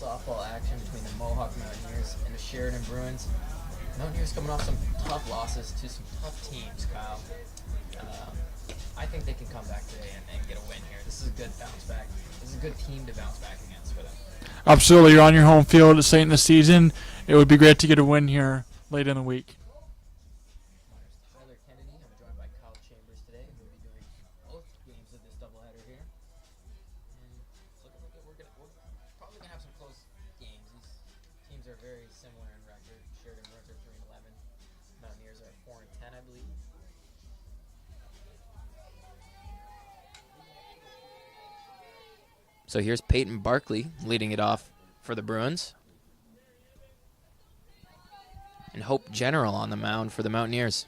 softball action between the Mohawk Mountaineers and the Sheridan Bruins. Mountaineers coming off some tough losses to some tough teams, Kyle. I think they can come back today and get a win here. This is a good bounce back. This is a good team to bounce back against for them. Absolutely. You're on your home field at St. in the season. It would be great to get a win here late in the week. Kennedy. I'm joined by Kyle Chambers today. We'll be doing both games of this doubleheader here. And it's looking like we're probably going to have some close games. These teams are very similar in record. Sheridan Bruins are 3-11. Mountaineers are 4-10, I believe. So here's Peyton Barkley leading it off for the Bruins. And Hope General on the mound for the Mountaineers.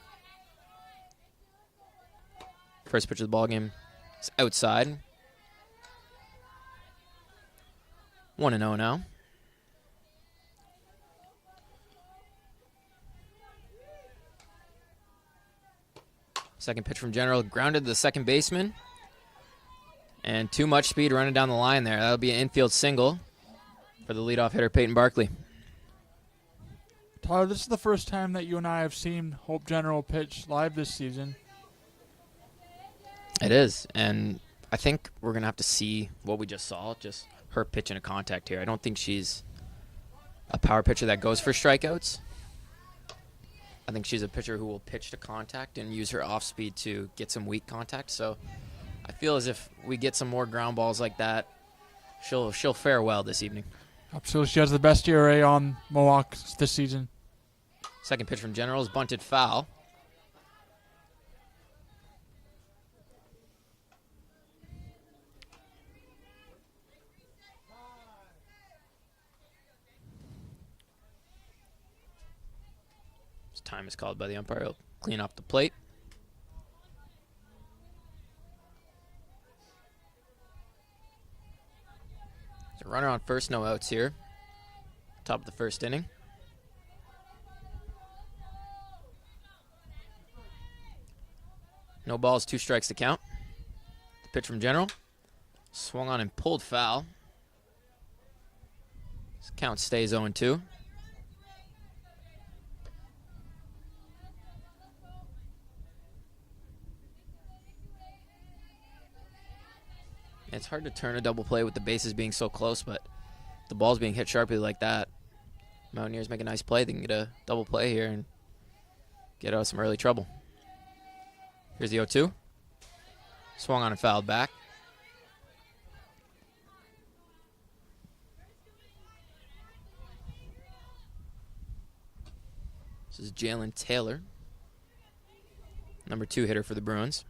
First pitch of the ball game is outside. 1-0 now. Second pitch from General, grounded to the second baseman. And too much speed running down the line there. That'll be an infield single for the leadoff hitter, Peyton Barkley. Tyler, this is the first time that you and I have seen Hope General pitch live this season. It is, and I think we're going to have to see what we just saw, just her pitch into contact here. I don't think she's a power pitcher that goes for strikeouts. I think she's a pitcher who will pitch to contact and use her off speed to get some weak contact. So I feel as if we get some more ground balls like that, she'll fare well this evening. Absolutely. She has the best ERA on Mohawk this season. Second pitch from General is bunted foul. This time is called by the umpire. He'll clean off the plate. There's a runner on first, no outs here. Top of the first inning. No balls, 2 strikes to count. The pitch from General. Swung on and pulled foul. This count stays 0-2. It's hard to turn a double play with the bases being so close, but the ball's being hit sharply like that. Mountaineers make a nice play. They can get a double play here and get out of some early trouble. Here's the 0-2. Swung on and fouled back. This is Jalen Taylor, number 2 hitter for the Bruins.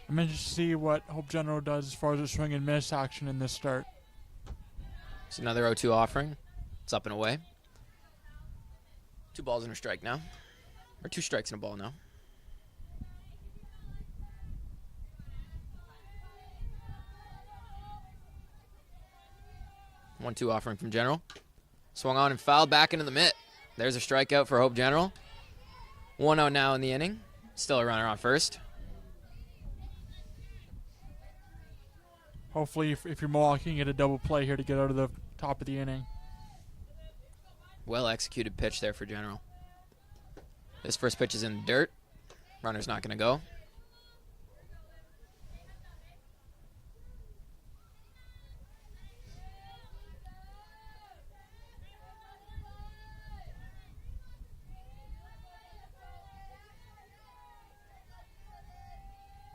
I'm interested to see what Hope General does as far as the swing and miss action in this start. It's another 0-2 offering. It's up and away. 2 balls and a strike now. Or 2 strikes and a ball now. One-two offering from General. Swung on and fouled back into the mitt. There's a strikeout for Hope General. 1-0 now in the inning. Still a runner on first. Hopefully, if you're Mohawk, you can get a double play here to get out of the top of the inning. Well executed pitch there for General. This first pitch is in the dirt. Runner's not going to go.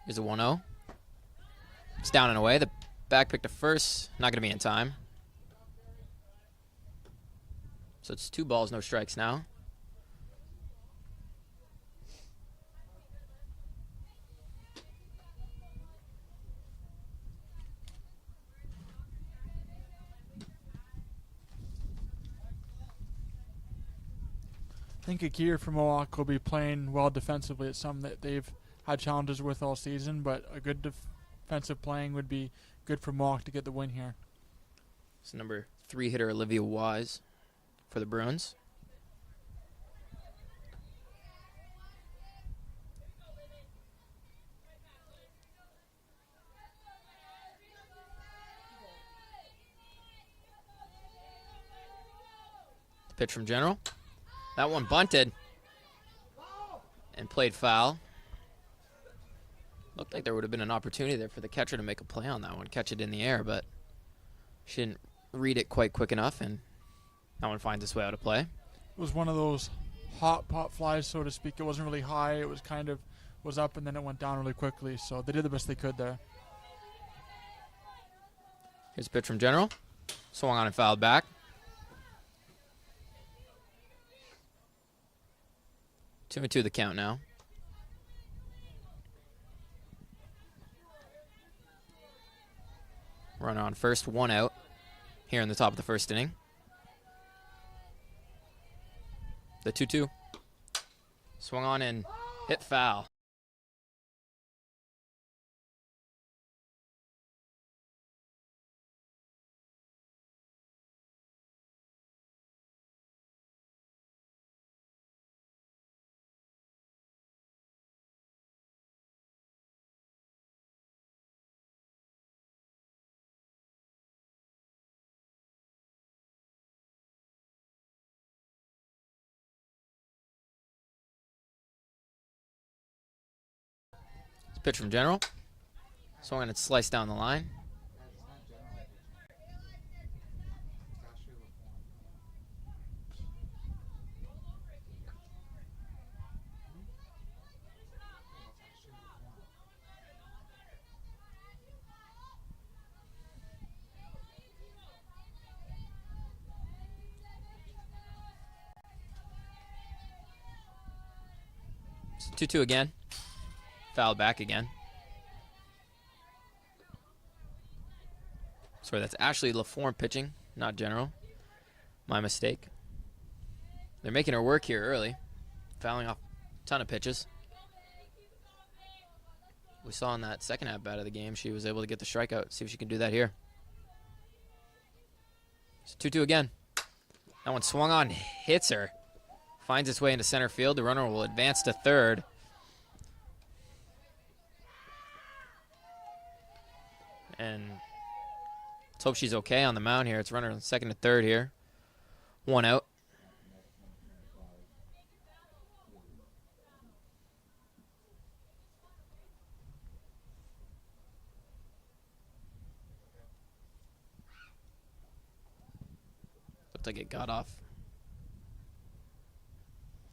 Here's a 1-0. It's down and away. The back pick to first. Not going to be in time. So it's 2 balls, no strikes now. I think a key for Mohawk will be playing well defensively. It's something that they've had challenges with all season, but a good defensive playing would be good for Mohawk to get the win here. It's number 3 hitter Olivia Wise for the Bruins. Pitch from General. That one bunted and played foul. Looked like there would have been an opportunity there for the catcher to make a play on that one, catch it in the air, but she didn't read it quite quick enough, and that one finds its way out of play. It was one of those hot pop flies, so to speak. It wasn't really high. It was kind of was up, and then it went down really quickly, so they did the best they could there. Here's a pitch from General. Swung on and fouled back. 2-2 the count now. Runner on first, 1 out here in the top of the first inning. The 2-2. Swung on and hit foul. Pitch from General. Swung and sliced down the line. It's 2-2 again. Foul back again. Sorry, that's Ashley LaForme pitching, not General. My mistake. They're making her work here early, fouling off a ton of pitches. We saw in that second at bat of the game, she was able to get the strikeout. See if she can do that here. It's 2-2 again. That one swung on, hits her. Finds its way into center field. The runner will advance to third. And let's hope she's okay on the mound here. It's runner on second to third here. 1 out. Looked like it got off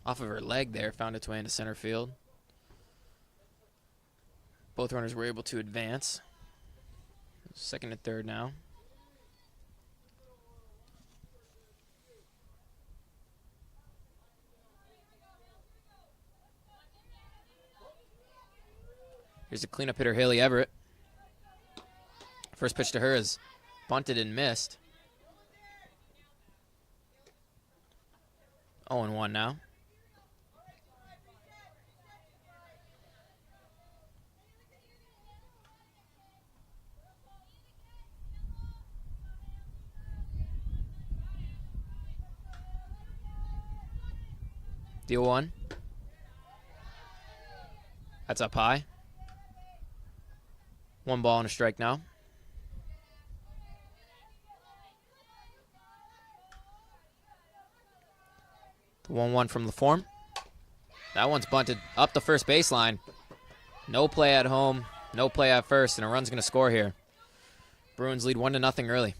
of her leg there, found its way into center field. Both runners were able to advance. Second and third now. Here's the cleanup hitter, Haley Everett. First pitch to her is bunted and missed. 0-1 now. Deal 1. That's up high. 1 ball and a strike now. The 1-1 from LaForme. That one's bunted up the first baseline. No play at home, no play at first, and a run's going to score here. Bruins lead 1-0 early.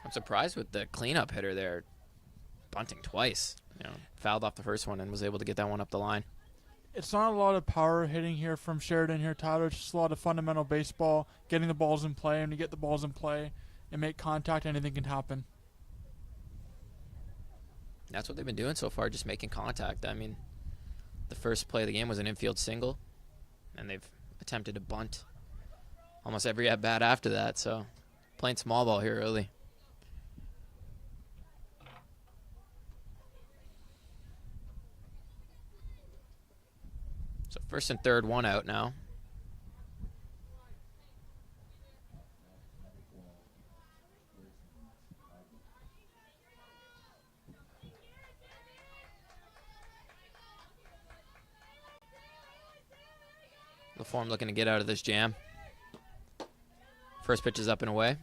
I'm surprised with the cleanup hitter there, bunting twice. Fouled off the first one and was able to get that one up the line. It's not a lot of power hitting here from Sheridan here, Tyler. It's just a lot of fundamental baseball, getting the balls in play, and to get the balls in play and make contact, anything can happen. That's what they've been doing so far, just making contact. I mean, the first play of the game was an infield single, and they've attempted to bunt almost every at-bat after that, so playing small ball here early. So first and third, 1 out now. LaForme looking to get out of this jam. First pitch is up and away.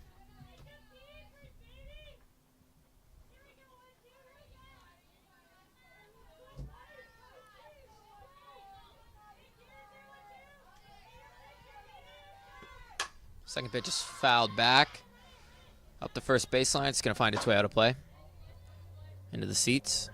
Second pitch is fouled back. Up the first baseline. It's going to find its way out of play. Into the seats.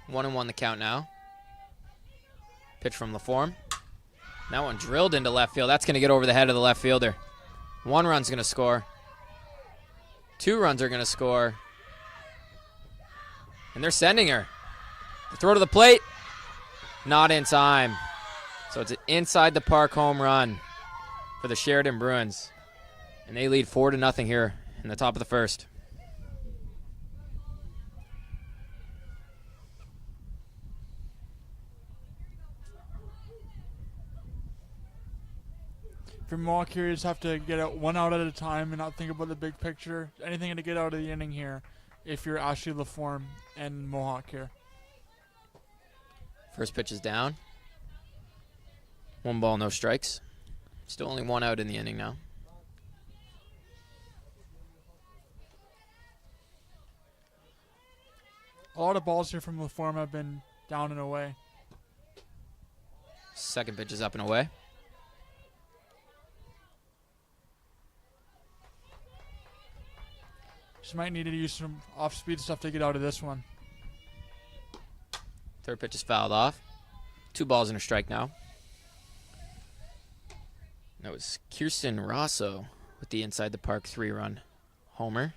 One and one the count now. Pitch from LaForme. That one drilled into left field. That's going to get over the head of the left fielder. One run's going to score. Two runs are going to score. And they're sending her. The throw to the plate. Not in time. So it's an inside the park home run for the Sheridan Bruins. And they lead 4-0 here in the top of the first. For Mohawk here, you just have to get out one out at a time and not think about the big picture. Anything to get out of the inning here if you're Ashley LaForme and Mohawk here. First pitch is down. 1 ball, no strikes. Still only 1 out in the inning now. A lot of balls here from LaForme have been down and away. Second pitch is up and away. She might need to use some off-speed stuff to get out of this one. Third pitch is fouled off. 2 balls and a strike now. That was Kirsten Rosso with the inside the park 3-run homer.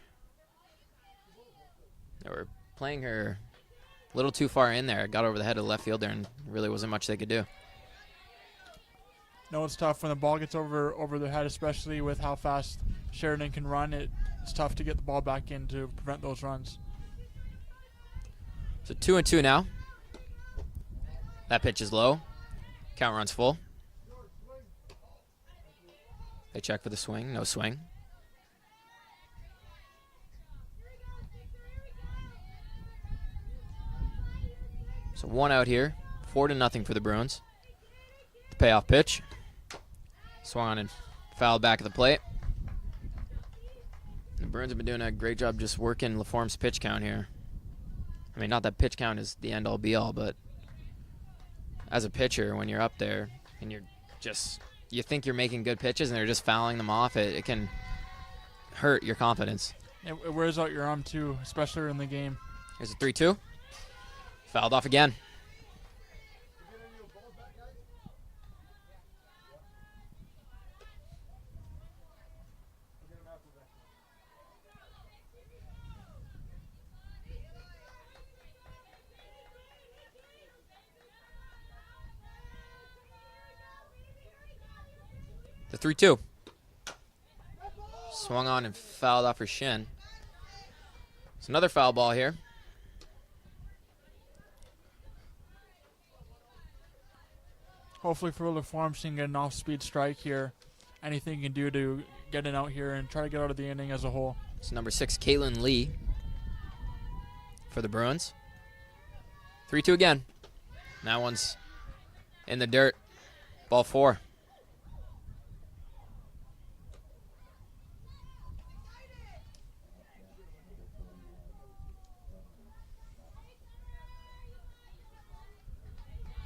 They were playing her a little too far in there. Got over the head of the left fielder and really wasn't much they could do. No, it's tough when the ball gets over their head, especially with how fast Sheridan can run. It's tough to get the ball back in to prevent those runs. So 2-2 now. That pitch is low. Count runs full. They check for the swing. No swing. So 1 out here. 4-0 for the Bruins. The payoff pitch. Swung on and fouled back at the plate. The Bruins have been doing a great job just working LaForme's pitch count here. I mean, not that pitch count is the end-all be-all, but as a pitcher, when you're up there and you think you're making good pitches and they're just fouling them off, it can hurt your confidence. It wears out your arm, too, especially in the game. Here's a 3-2. Fouled off again. The 3-2. Swung on and fouled off her shin. It's another foul ball here. Hopefully for LaForme, she can get an off-speed strike here. Anything you can do to get it out here and try to get out of the inning as a whole. It's number 6, Caitlin Lee for the Bruins. 3-2 again. That one's in the dirt. Ball 4.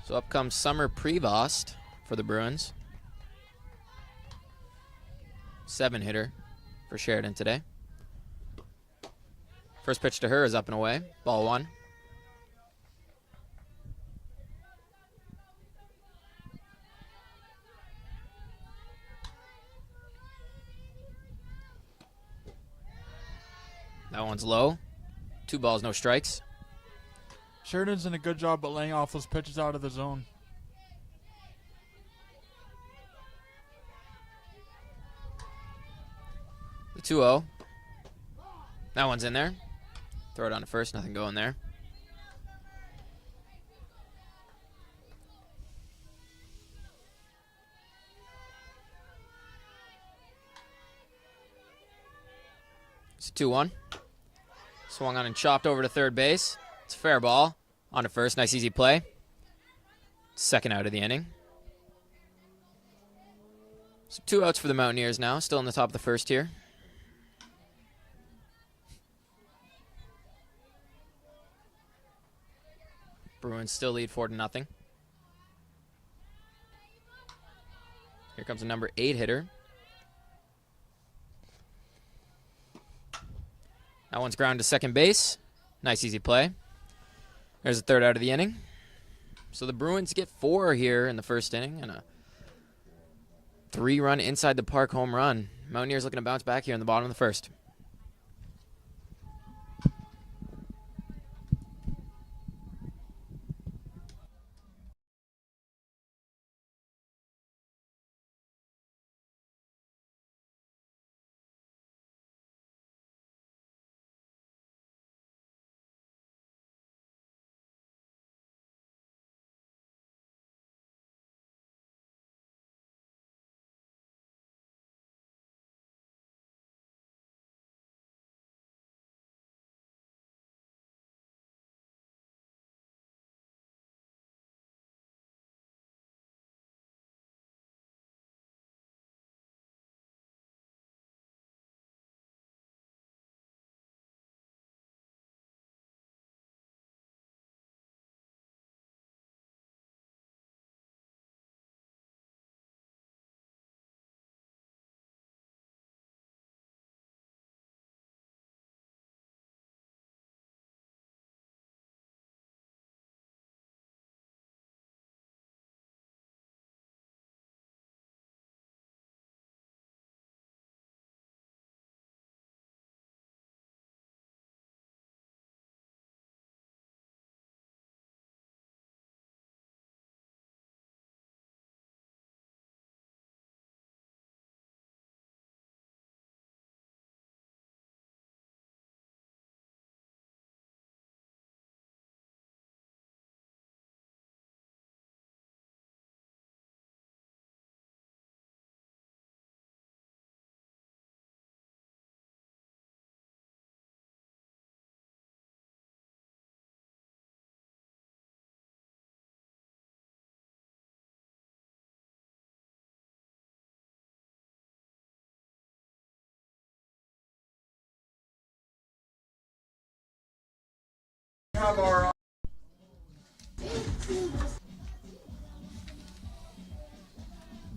So up comes Summer Prevost for the Bruins. 7-hitter for Sheridan today. First pitch to her is up and away. Ball 1. That one's low. 2 balls, no strikes. Sheridan's done a good job at laying off those pitches out of the zone. The 2-0. That one's in there. Throw it on to first. Nothing going there. It's a 2-1. Swung on and chopped over to third base. It's a fair ball. On to first. Nice, easy play. Second out of the inning. So 2 outs for the Mountaineers now. Still in the top of the first here. Bruins still lead 4-0. Here comes a number 8 hitter. That one's ground to second base. Nice, easy play. There's a third out of the inning. So the Bruins get 4 here in the first inning and a 3-run inside the park home run. Mountaineers looking to bounce back here in the bottom of the first.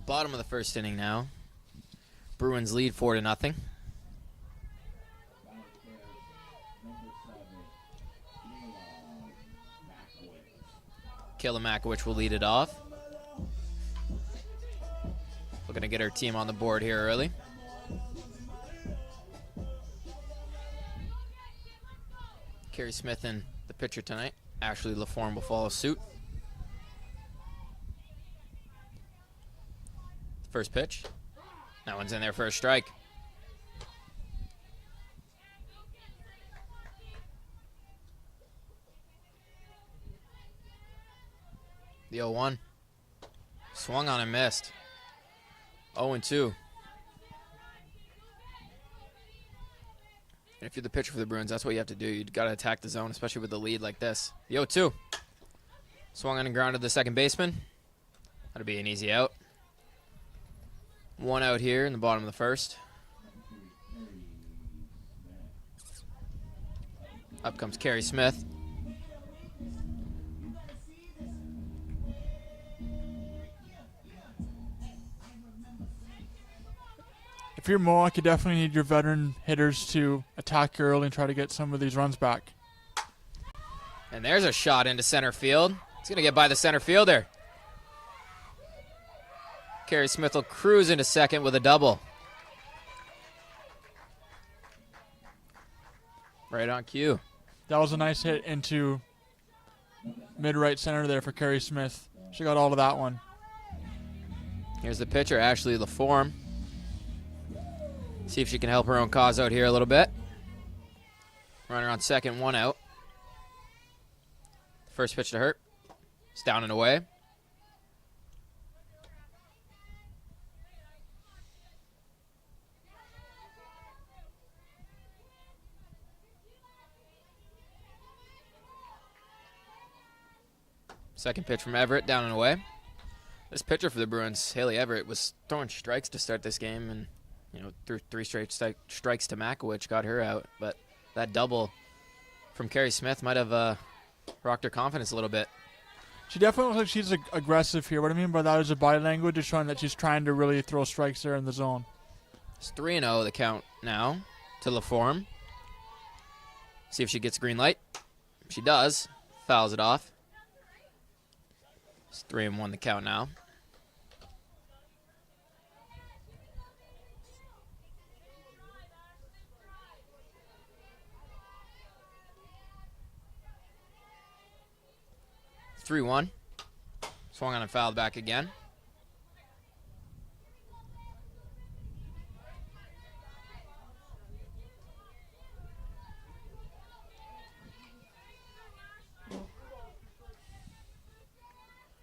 Bottom of the first inning now. Bruins lead 4-0. Kayla Makowicz will lead it off. Looking to get her team on the board here early. Carrie Smith and the pitcher tonight. Ashley LaForme will follow suit. First pitch. That one's in there for a strike. The 0-1. Swung on and missed. 0-2. And if you're the pitcher for the Bruins, that's what you have to do. You've got to attack the zone, especially with the lead like this. The 0-2. Swung on and grounded the second baseman. That'll be an easy out. 1 out here in the bottom of the first. Up comes Carrie Smith. If you're Mohawk, you definitely need your veteran hitters to attack early and try to get some of these runs back. And there's a shot into center field. It's going to get by the center fielder. Carrie Smith will cruise into second with a double. Right on cue. That was a nice hit into mid-right center there for Carrie Smith. She got all of that one. Here's the pitcher, Ashley LaForme. See if she can help her own cause out here a little bit. Runner on second, 1 out. First pitch to her. It's down and away. Second pitch from Everett, down and away. This pitcher for the Bruins, Haley Everett, was throwing strikes to start this game, and threw 3 straight strikes to Makowicz, got her out. But that double from Carrie Smith might have rocked her confidence a little bit. She definitely looks like she's aggressive here. What I mean by that is a body language is showing that she's trying to really throw strikes there in the zone. It's 3-0 the count now to LaForme. See if she gets green light. She does. Fouls it off. It's 3-1 the count now. Swung on and fouled back again.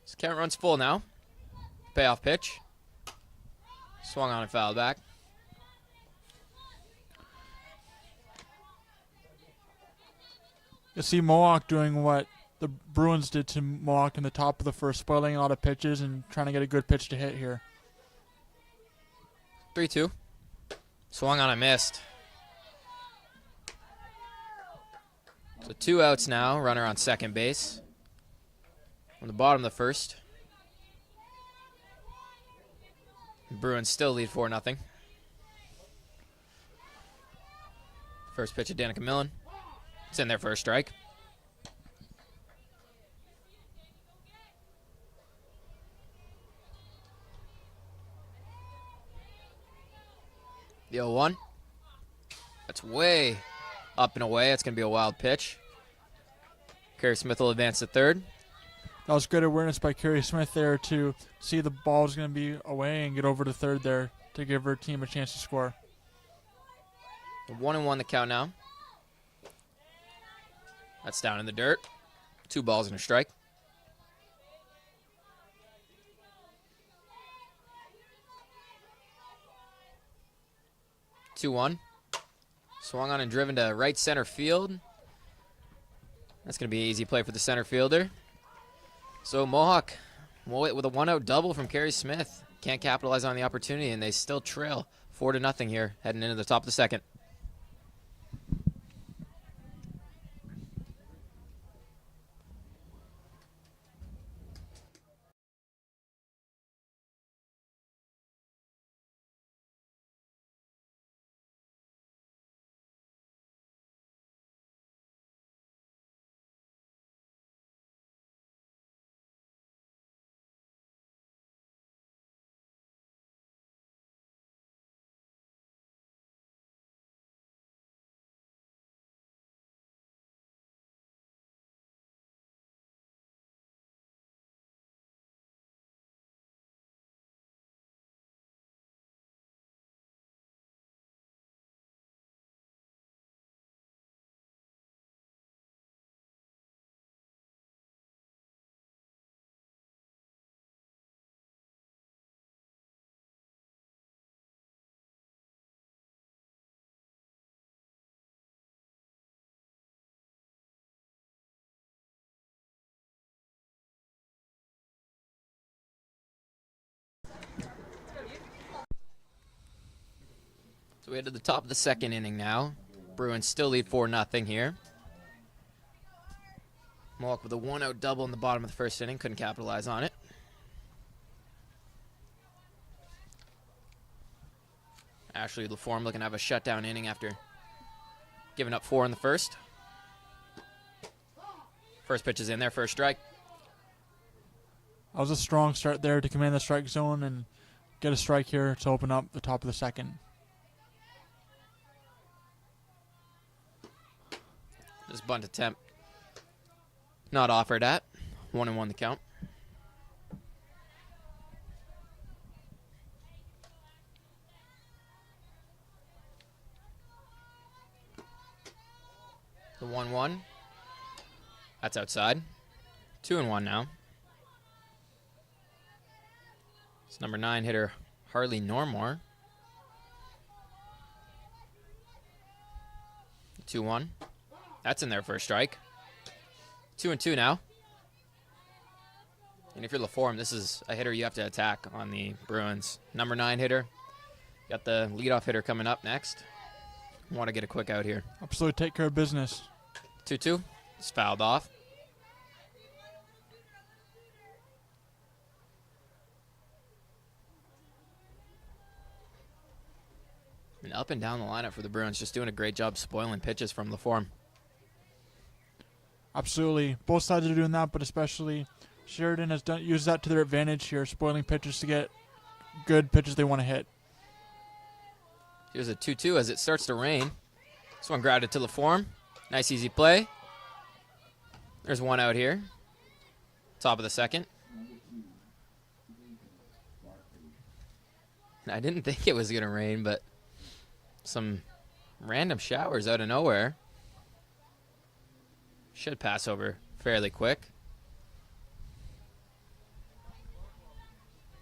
This count runs full now. Payoff pitch. Swung on and fouled back. You see Mohawk doing what the Bruins did to Mohawk in the top of the first, spoiling a lot of pitches and trying to get a good pitch to hit here. 3-2. Swung on and missed. So 2 outs now. Runner on second base. On the bottom of the first. The Bruins still lead 4-0. First pitch of Danica Millen. It's in there for a strike. The 0-1. That's way up and away. It's going to be a wild pitch. Carrie Smith will advance to third. That was good awareness by Carrie Smith there to see the ball is going to be away and get over to third there to give her team a chance to score. 1-1 the count now. That's down in the dirt. 2 balls and a strike. Swung on and driven to right center field. That's going to be an easy play for the center fielder. So Mohawk, with a 1-out double from Carrie Smith, can't capitalize on the opportunity, and they still trail 4-0 here, heading into the top of the second. So we head to the top of the second inning now. Bruins still lead 4-0 here. Mohawk with a 1-out double in the bottom of the first inning. Couldn't capitalize on it. Ashley LaForme looking to have a shutdown inning after giving up 4 in the first. First pitch is in there for a strike. That was a strong start there to command the strike zone and get a strike here to open up the top of the second. This bunt attempt not offered at. 1-1 the count. The 1-1. That's outside. 2-1 now. It's number 9 hitter Harley Normore. 2-1. That's in there for a strike. 2-2 now. And if you're LaForme, this is a hitter you have to attack on the Bruins. Number 9 hitter. Got the leadoff hitter coming up next. Want to get a quick out here. Absolutely take care of business. 2-2. It's fouled off. And up and down the lineup for the Bruins, just doing a great job spoiling pitches from LaForme. Absolutely. Both sides are doing that, but especially Sheridan has used that to their advantage here, spoiling pitches to get good pitches they want to hit. Here's a 2-2 as it starts to rain. This one grounded to LaForme. Nice easy play. There's one out here. Top of the second. And I didn't think it was going to rain, but some random showers out of nowhere. Should pass over fairly quick.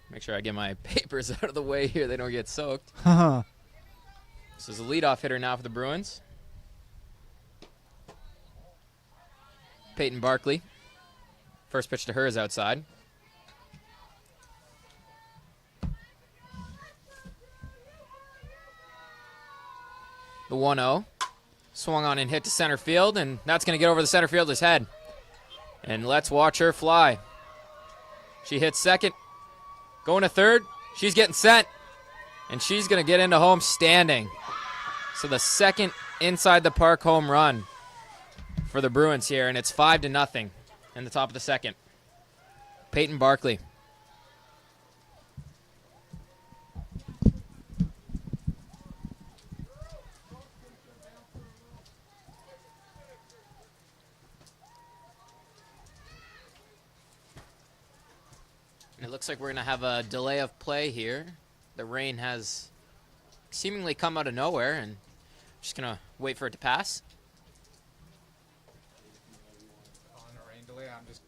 Make sure I get my papers out of the way here. They don't get soaked. This is a leadoff hitter now for the Bruins. Peyton Barkley. First pitch to her is outside. The 1-0. Swung on and hit to center field, and that's going to get over the center fielder's head. And let's watch her fly. She hits second. Going to third. She's getting set. And she's going to get into home standing. So the second inside the park home run for the Bruins here, and it's 5-0 in the top of the second. Peyton Barkley. It looks like we're going to have a delay of play here. The rain has seemingly come out of nowhere, and just going to wait for it to pass. On a rain delay, I'm just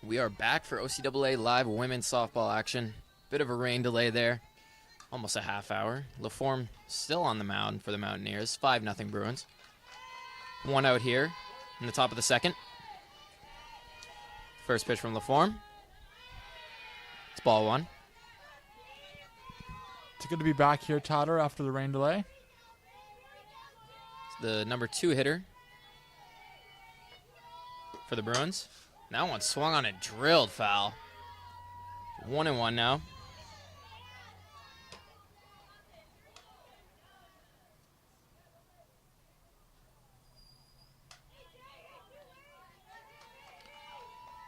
We are back for OCAA live women's softball action. Bit of a rain delay there. Almost a half hour. LaForme still on the mound for the Mountaineers. 5-0 Bruins. 1 out here in the top of the second. First pitch from LaForme. It's ball 1. It's good to be back here, Tyler, after the rain delay. It's the number 2 hitter for the Bruins. That one swung on a drilled foul. 1-1 now.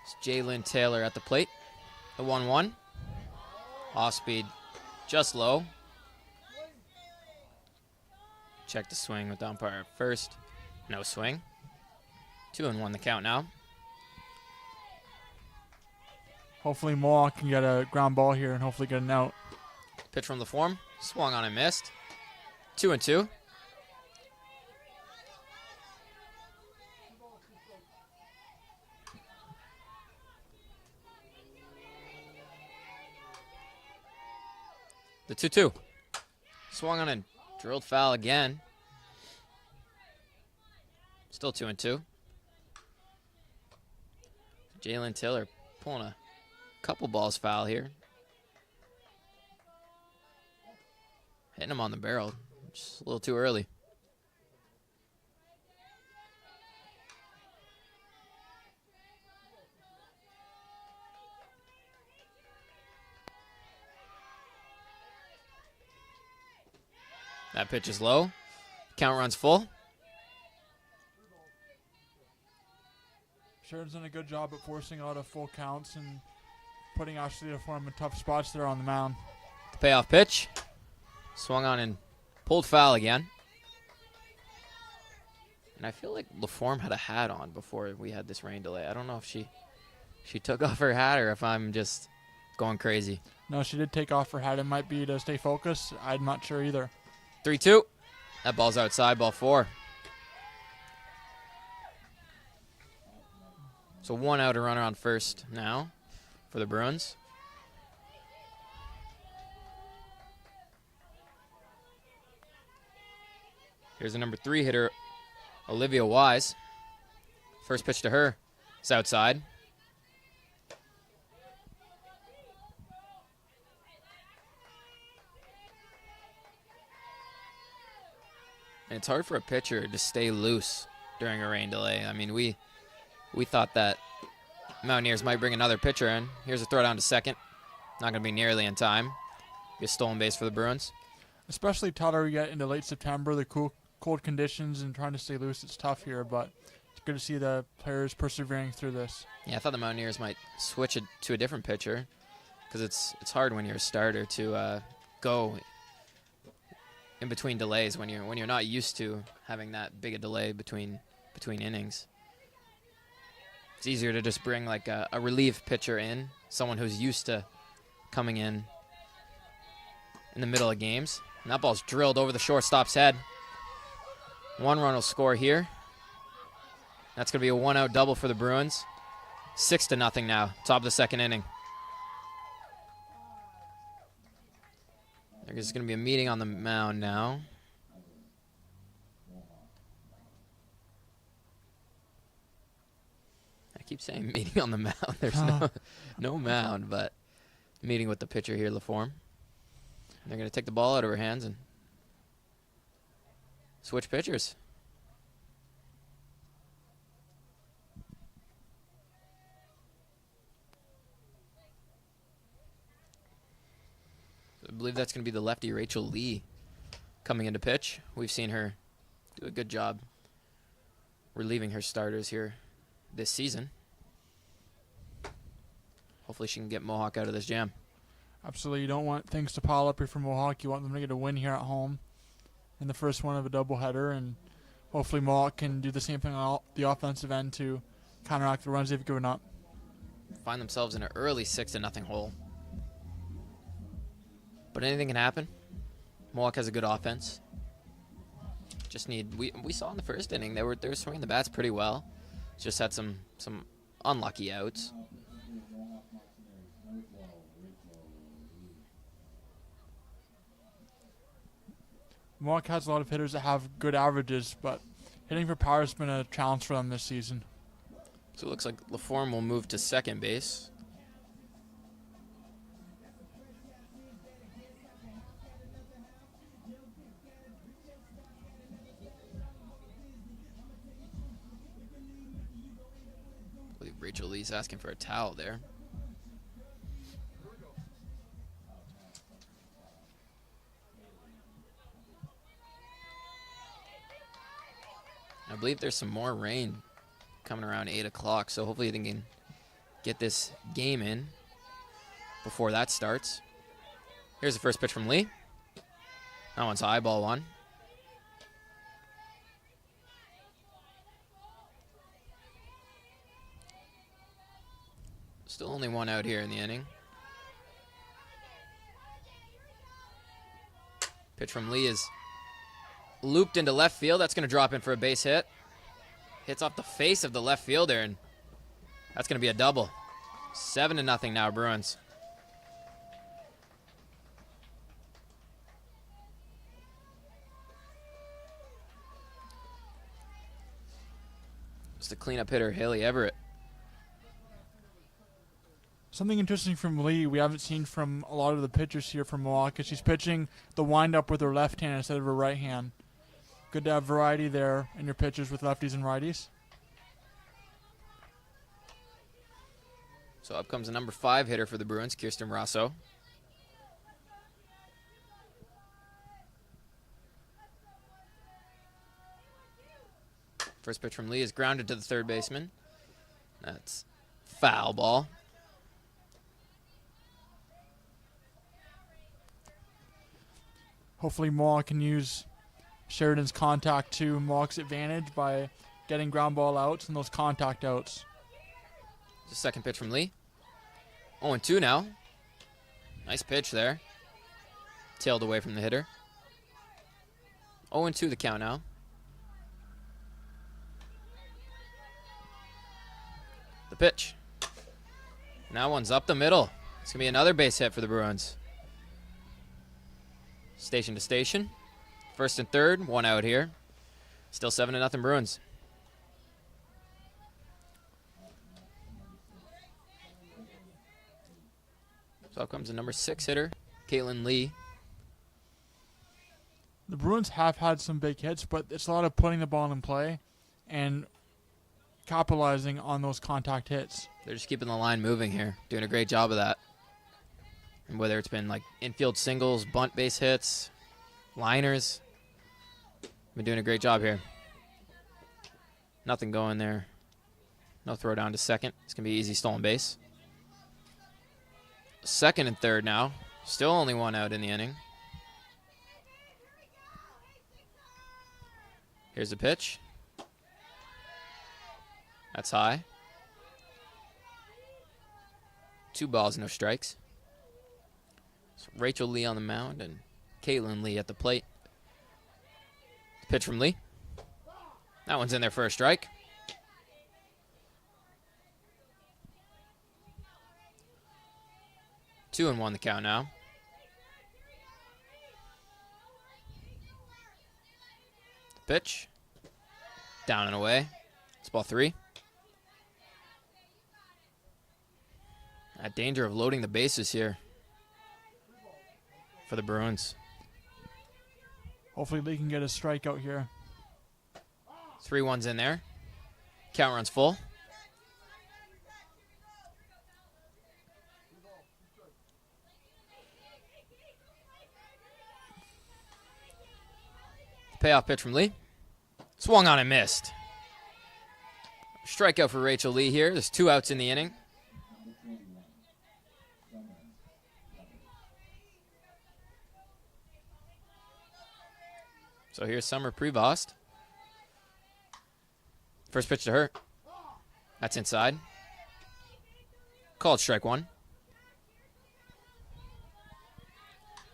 It's Jalen Taylor at the plate. The 1-1. Off speed, just low. Check the swing with the umpire at first. No swing. 2-1 the count now. Hopefully Mohawk can get a ground ball here and hopefully get an out. Pitch from LaForme. Swung on and missed. 2-2. The 2-2. Swung on and drilled foul again. Still 2-2. Jalen Taylor pulling a couple balls foul here. Hitting him on the barrel. Just a little too early. That pitch is low. Count runs full. Sheridan's done a good job at forcing out of full counts and putting Ashley LaForme in tough spots there on the mound. The payoff pitch. Swung on and pulled foul again. And I feel like LaForme had a hat on before we had this rain delay. I don't know if she took off her hat or if I'm just going crazy. No, she did take off her hat. It might be to stay focused. I'm not sure either. 3-2. That ball's outside, ball 4. So 1 out, a runner on first now for the Bruins. Here's the number 3 hitter, Olivia Wise. First pitch to her. It's outside. And it's hard for a pitcher to stay loose during a rain delay. I mean, we thought that Mountaineers might bring another pitcher in. Here's a throw down to second. Not going to be nearly in time. Be a stolen base for the Bruins. Especially Tyler, we get into late September, the cold conditions and trying to stay loose. It's tough here, but it's good to see the players persevering through this. Yeah, I thought the Mountaineers might switch it to a different pitcher because it's hard when you're a starter to go in between delays when you're not used to having that big a delay between innings. It's easier to just bring like a relief pitcher in, someone who's used to coming in the middle of games. And that ball's drilled over the shortstop's head. 1 run will score here. That's going to be a 1-out double for the Bruins. 6-0 now, top of the second inning. There's going to be a meeting on the mound now. I keep saying meeting on the mound. There's no mound, but meeting with the pitcher here, LaForme. They're going to take the ball out of her hands and switch pitchers. I believe that's going to be the lefty Rachel Lee coming into pitch. We've seen her do a good job relieving her starters here this season. Hopefully she can get Mohawk out of this jam. Absolutely. You don't want things to pile up here for Mohawk. You want them to get a win here at home in the first one of a doubleheader, and hopefully Mohawk can do the same thing on the offensive end to counteract the runs they've given up. Find themselves in an early 6-0 hole. But anything can happen. Mohawk has a good offense. Just need we saw in the first inning they were swinging the bats pretty well. Just had some unlucky outs. Mohawk has a lot of hitters that have good averages, but hitting for power has been a challenge for them this season. So it looks like LaForme will move to second base. I believe Rachel Lee's asking for a towel there. I believe there's some more rain coming around 8 o'clock, so hopefully they can get this game in before that starts. Here's the first pitch from Lee. That one's eyeball one. Still only one out here in the inning. Pitch from Lee is looped into left field. That's going to drop in for a base hit. Hits off the face of the left fielder, and that's going to be a double. 7-0 now, Bruins. It's the cleanup hitter, Haley Everett. Something interesting from Lee we haven't seen from a lot of the pitchers here from Mohawk is she's pitching the windup with her left hand instead of her right hand. Good to have variety there in your pitchers with lefties and righties. So up comes the number 5 hitter for the Bruins, Kirsten Rosso. First pitch from Lee is grounded to the third baseman. That's foul ball. Hopefully Mohawk can use Sheridan's contact to Mohawk's advantage by getting ground ball outs and those contact outs. The second pitch from Lee. 0-2 now. Nice pitch there. Tailed away from the hitter. 0-2 the count now. The pitch. Now one's up the middle. It's going to be another base hit for the Bruins. Station to station. First and third, one out here. Still 7-0 Bruins. So up comes the number 6 hitter, Caitlin Lee. The Bruins have had some big hits, but it's a lot of putting the ball in play and capitalizing on those contact hits. They're just keeping the line moving here. Doing a great job of that. And whether it's been like infield singles, bunt base hits, liners. Been doing a great job here. Nothing going there. No throw down to second. It's going to be easy stolen base. Second and third now. Still only one out in the inning. Here's the pitch. That's high. 2 balls, no strikes. So Rachel Lee on the mound and Caitlin Lee at the plate. Pitch from Lee. That one's in there for a strike. Two and one the count now. The pitch. Down and away. It's ball 3. At danger of loading the bases here for the Bruins. Hopefully Lee can get a strikeout here. 3-1's in there. Count runs full. Payoff pitch from Lee. Swung on and missed. Strikeout for Rachel Lee here. There's 2 outs in the inning. So here's Summer Prevost. First pitch to her. That's inside. Called strike 1.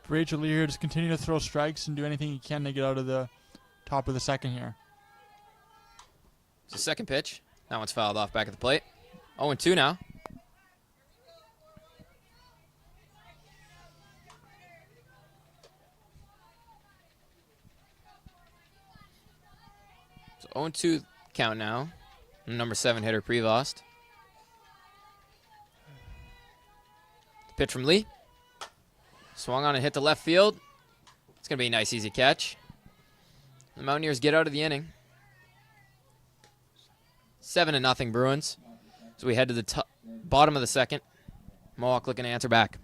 Rachel Lee here, just continue to throw strikes and do anything you can to get out of the top of the second here. It's the second pitch. That one's fouled off back at the plate. 0-2 now. 0-2 count now. Number 7 hitter, Prevost. Pitch from Lee. Swung on and hit to left field. It's going to be a nice, easy catch. The Mountaineers get out of the inning. 7-0 Bruins. So we head to the bottom of the second. Mohawk looking to answer back.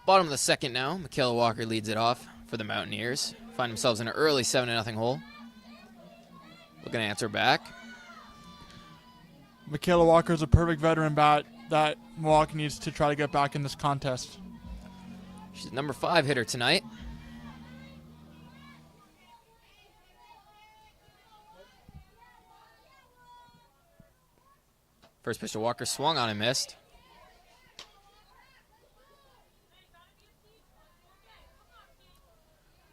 Bottom of the second now. Michaela Walker leads it off for the Mountaineers. Find themselves in an early 7-0 hole. Looking to answer back. Michaela Walker is a perfect veteran bat that Mohawk needs to try to get back in this contest. She's number 5 hitter tonight. First pitch to Walker, swung on and missed.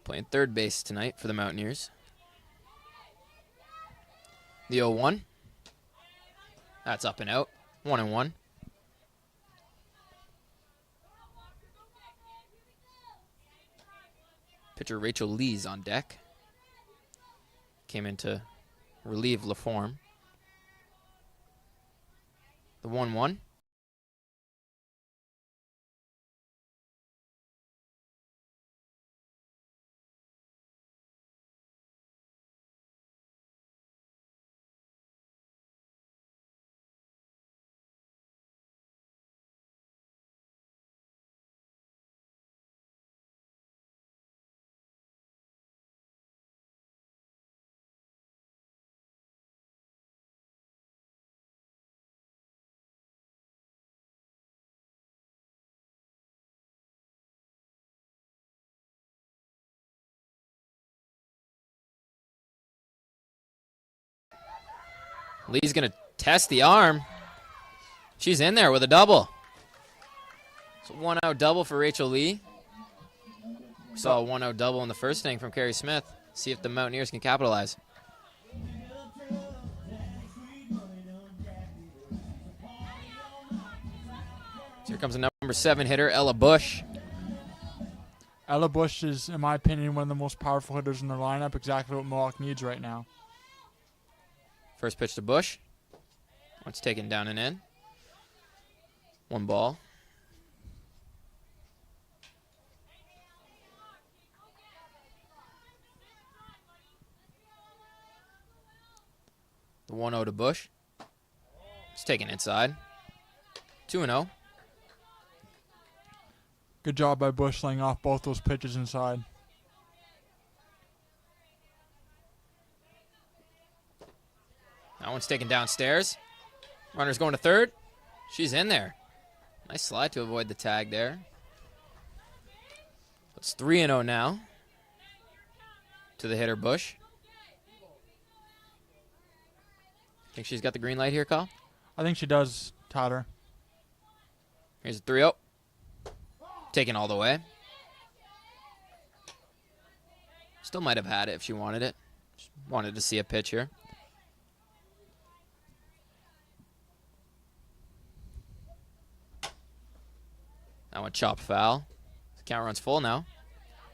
Playing third base tonight for the Mountaineers. The 0-1. That's up and out. 1-1. Pitcher Rachel Lee's on deck. Came in to relieve LaForme. The 1-1. Lee's going to test the arm. She's in there with a double. It's a 1-out double for Rachel Lee. We saw a 1-out double in the first inning from Carrie Smith. See if the Mountaineers can capitalize. So here comes a number 7 hitter, Ella Bush. Ella Bush is, in my opinion, one of the most powerful hitters in their lineup, exactly what Mohawk needs right now. First pitch to Bush. It's taken down and in. 1 ball. 1-0 to Bush. It's taken inside. 2-0. Good job by Bush laying off both those pitches inside. That one's taken downstairs. Runner's going to third. She's in there. Nice slide to avoid the tag there. It's 3-0 now to the hitter, Bush. Think she's got the green light here, Kyle? I think she does, Tyler. Here's a 3-0. Taken all the way. Still might have had it if she wanted it. Just wanted to see a pitch here. That one chopped foul. The count runs full now.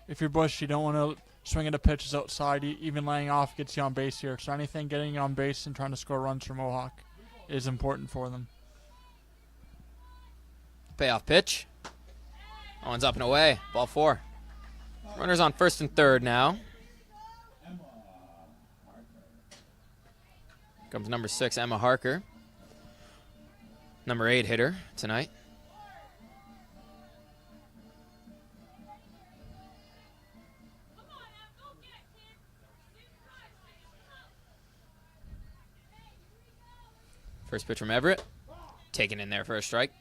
If you're Bush, you don't want to swing at the pitches outside. Even laying off gets you on base here. So anything getting you on base and trying to score runs for Mohawk is important for them. Payoff pitch. That one's up and away. Ball 4. Runners on first and third now. Comes number 6, Emma Harker. Number 8 hitter tonight. First pitch from Everett. Taken in there for a strike.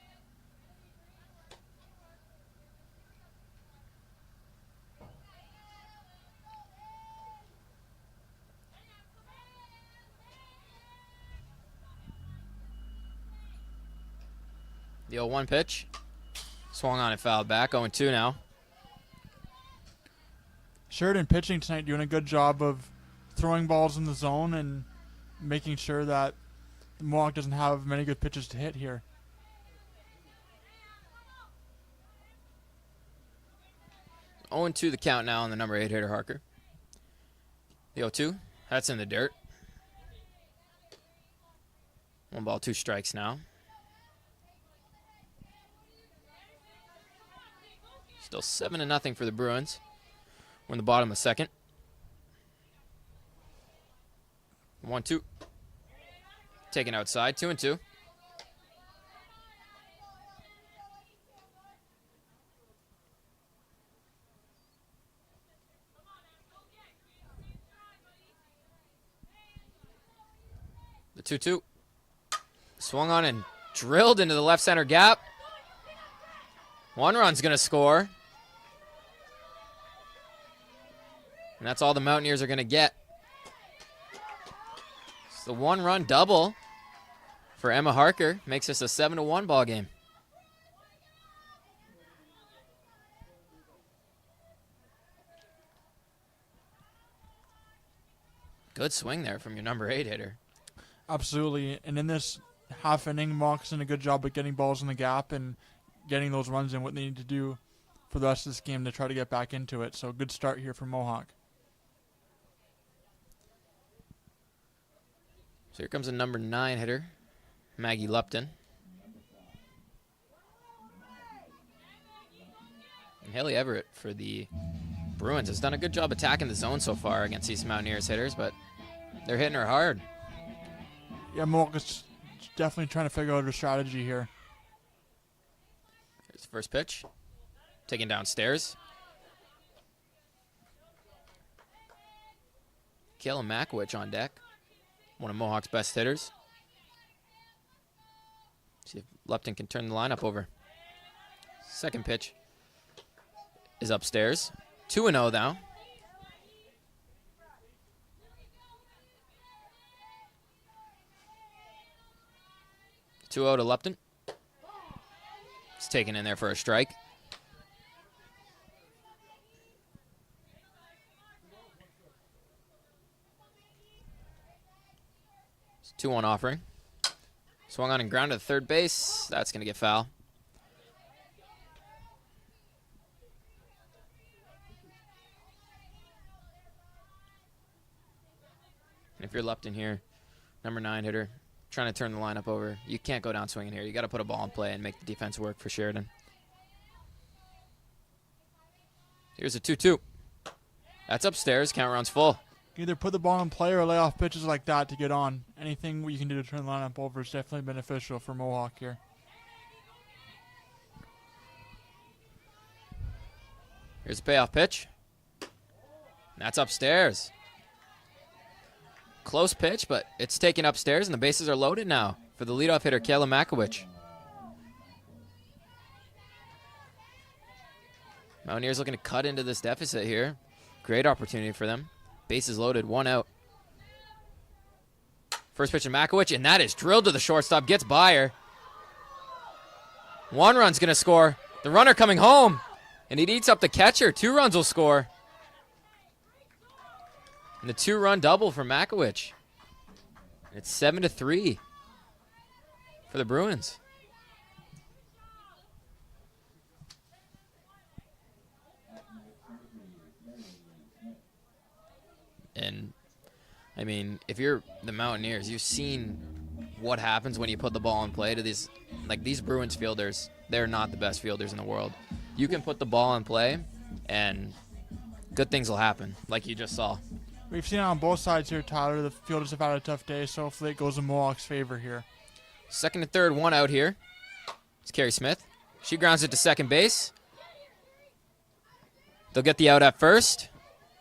The 0-1 pitch. Swung on and fouled back. 0-2 now. Sheridan pitching tonight doing a good job of throwing balls in the zone and making sure that Mohawk doesn't have many good pitches to hit here. Oh, 0-2 the count now on the number 8 hitter, Harker. The 0-2. That's in the dirt. 1 ball, 2 strikes now. Still 7-0 for the Bruins. We're in the bottom of the second. 1-2. Taken outside. 2-2. The 2-2. Swung on and drilled into the left center gap. 1 run's going to score. And that's all the Mountaineers are going to get. It's the 1-run double for Emma Harker. Makes this a 7-1 ball game. Good swing there from your number 8 hitter. Absolutely. And in this half inning, Mohawk's done a good job of getting balls in the gap and getting those runs in, what they need to do for the rest of this game to try to get back into it. So good start here for Mohawk. So here comes a number 9 hitter, Maggie Lupton. And Haley Everett for the Bruins has done a good job attacking the zone so far against these Mountaineers hitters, but they're hitting her hard. Yeah, Mohawk is definitely trying to figure out her strategy here. Here's the first pitch. Taken downstairs. Kayla Makowicz on deck. One of Mohawk's best hitters. See if Lupton can turn the lineup over. Second pitch is upstairs. 2-0 now. Two 2-0 to Lupton. It's taken in there for a strike. It's 2-1 offering. Swung on and grounded to third base. That's going to get foul. And if you're Lupton here, number 9 hitter, trying to turn the lineup over, you can't go down swinging here. You got to put a ball in play and make the defense work for Sheridan. Here's a 2-2. That's upstairs. Count runs full. Either put the ball in play or lay off pitches like that to get on. Anything you can do to turn the lineup over is definitely beneficial for Mohawk here. Here's a payoff pitch. That's upstairs. Close pitch, but it's taken upstairs, and the bases are loaded now for the leadoff hitter, Kayla Makowicz. Mountaineers looking to cut into this deficit here. Great opportunity for them. Bases loaded, 1 out. First pitch to Makowicz, and that is drilled to the shortstop. Gets by her. 1 run's going to score. The runner coming home, and he eats up the catcher. 2 runs will score. And the 2-run double for Makowicz. It's 7-3 for the Bruins. And, I mean, if you're the Mountaineers, you've seen what happens when you put the ball in play to these, like these Bruins fielders. They're not the best fielders in the world. You can put the ball in play, and good things will happen, like you just saw. We've seen it on both sides here, Tyler. The fielders have had a tough day, so hopefully it goes in Mohawk's favor here. Second and third, 1 out here. It's Carrie Smith. She grounds it to second base. They'll get the out at first,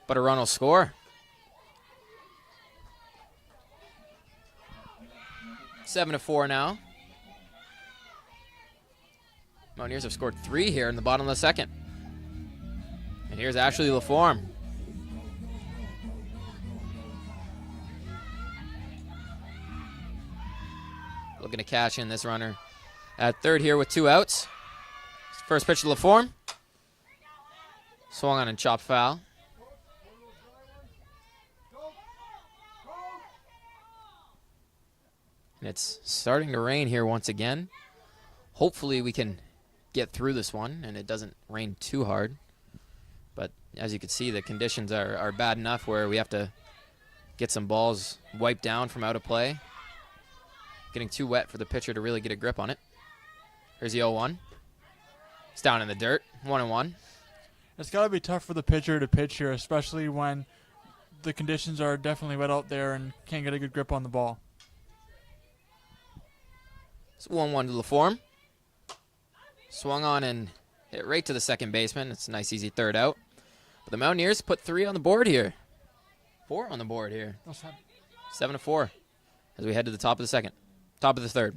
but a run will score. 7-4 now. Mountaineers have scored 3 here in the bottom of the second. And here's Ashley LaForme. Looking to cash in this runner at third here with 2 outs. First pitch to LaForme. Swung on and chopped foul. And it's starting to rain here once again. Hopefully we can get through this one and it doesn't rain too hard. But as you can see, the conditions are bad enough where we have to get some balls wiped down from out of play. Getting too wet for the pitcher to really get a grip on it. Here's the 0-1. It's down in the dirt, 1-1. It's got to be tough for the pitcher to pitch here, especially when the conditions are definitely wet out there and can't get a good grip on the ball. It's 1-1 to LaForme. Swung on and hit right to the second baseman. It's a nice, easy third out. But the Mountaineers put 3 on the board here. 4 on the board here. 7-4 as we head to the top of the second. Top of the third.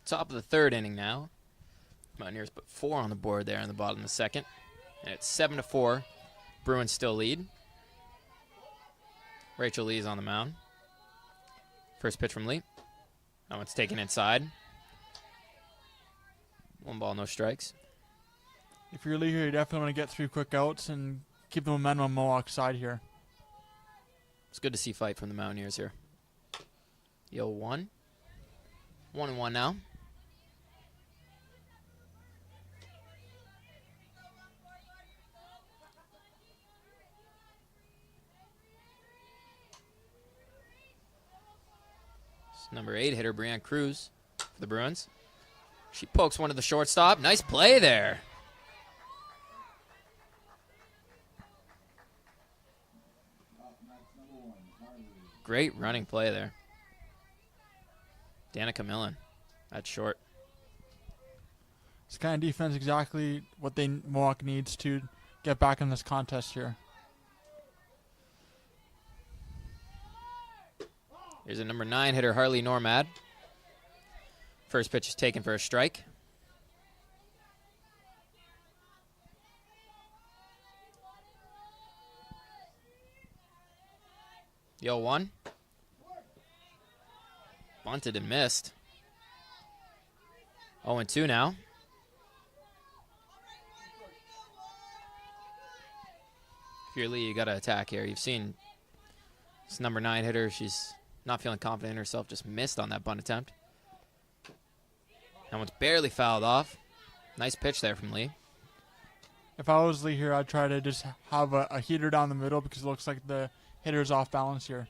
Top of the third inning now. Mountaineers put 4 on the board there in the bottom of the second. And it's 7-4. Bruins still lead. Rachel Lee's on the mound. First pitch from Lee. That one's taken inside. 1 ball, no strikes. If you're Lee here, you definitely want to get 3 quick outs and keep the momentum on Mohawk's side here. It's good to see fight from the Mountaineers here. The 0-1. 1-1 now. Number 8 hitter Brianne Cruz for the Bruins. She pokes one to the shortstop. Nice play there. Great running play there. Danica Millen at short. It's kind of defense exactly what Mohawk needs to get back in this contest here. Here's a number 9 hitter, Harley Normad. First pitch is taken for a strike. The 0-1. Bunted and missed. 0-2 now. Lee, you got to attack here. You've seen this number 9 hitter. She's not feeling confident in herself. Just missed on that bunt attempt. That one's barely fouled off. Nice pitch there from Lee. If I was Lee here, I'd try to just have a heater down the middle because it looks like the hitter's off balance here.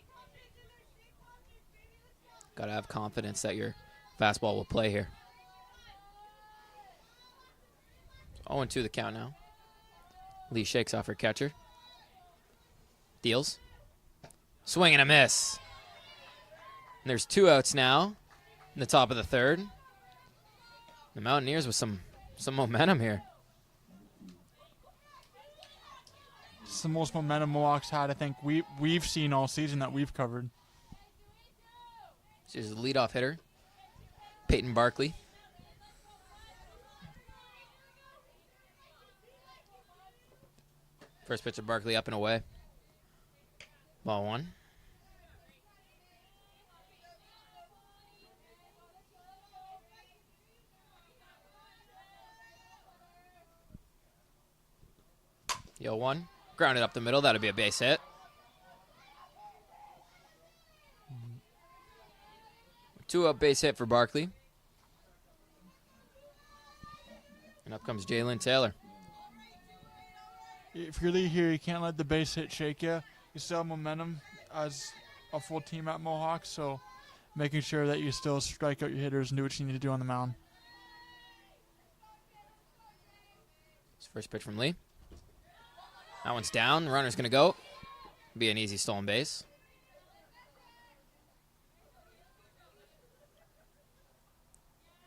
Got to have confidence that your fastball will play here. 0-2 the count now. Lee shakes off her catcher. Deals. Swing and a miss. And there's 2 outs now in the top of the third. The Mountaineers with some momentum here. It's the most momentum Mohawk's had, I think, we've seen all season that we've covered. She's the leadoff hitter, Peyton Barkley. First pitch of Barkley up and away. Ball 1. The 0-1. Grounded up the middle. That'll be a base hit. Two-up base hit for Barkley. And up comes Jalen Taylor. If you're Lee here, you can't let the base hit shake you. You still have momentum as a full team at Mohawk, so making sure that you still strike out your hitters and do what you need to do on the mound. It's first pitch from Lee. That one's down. The runner's going to go. Be an easy stolen base.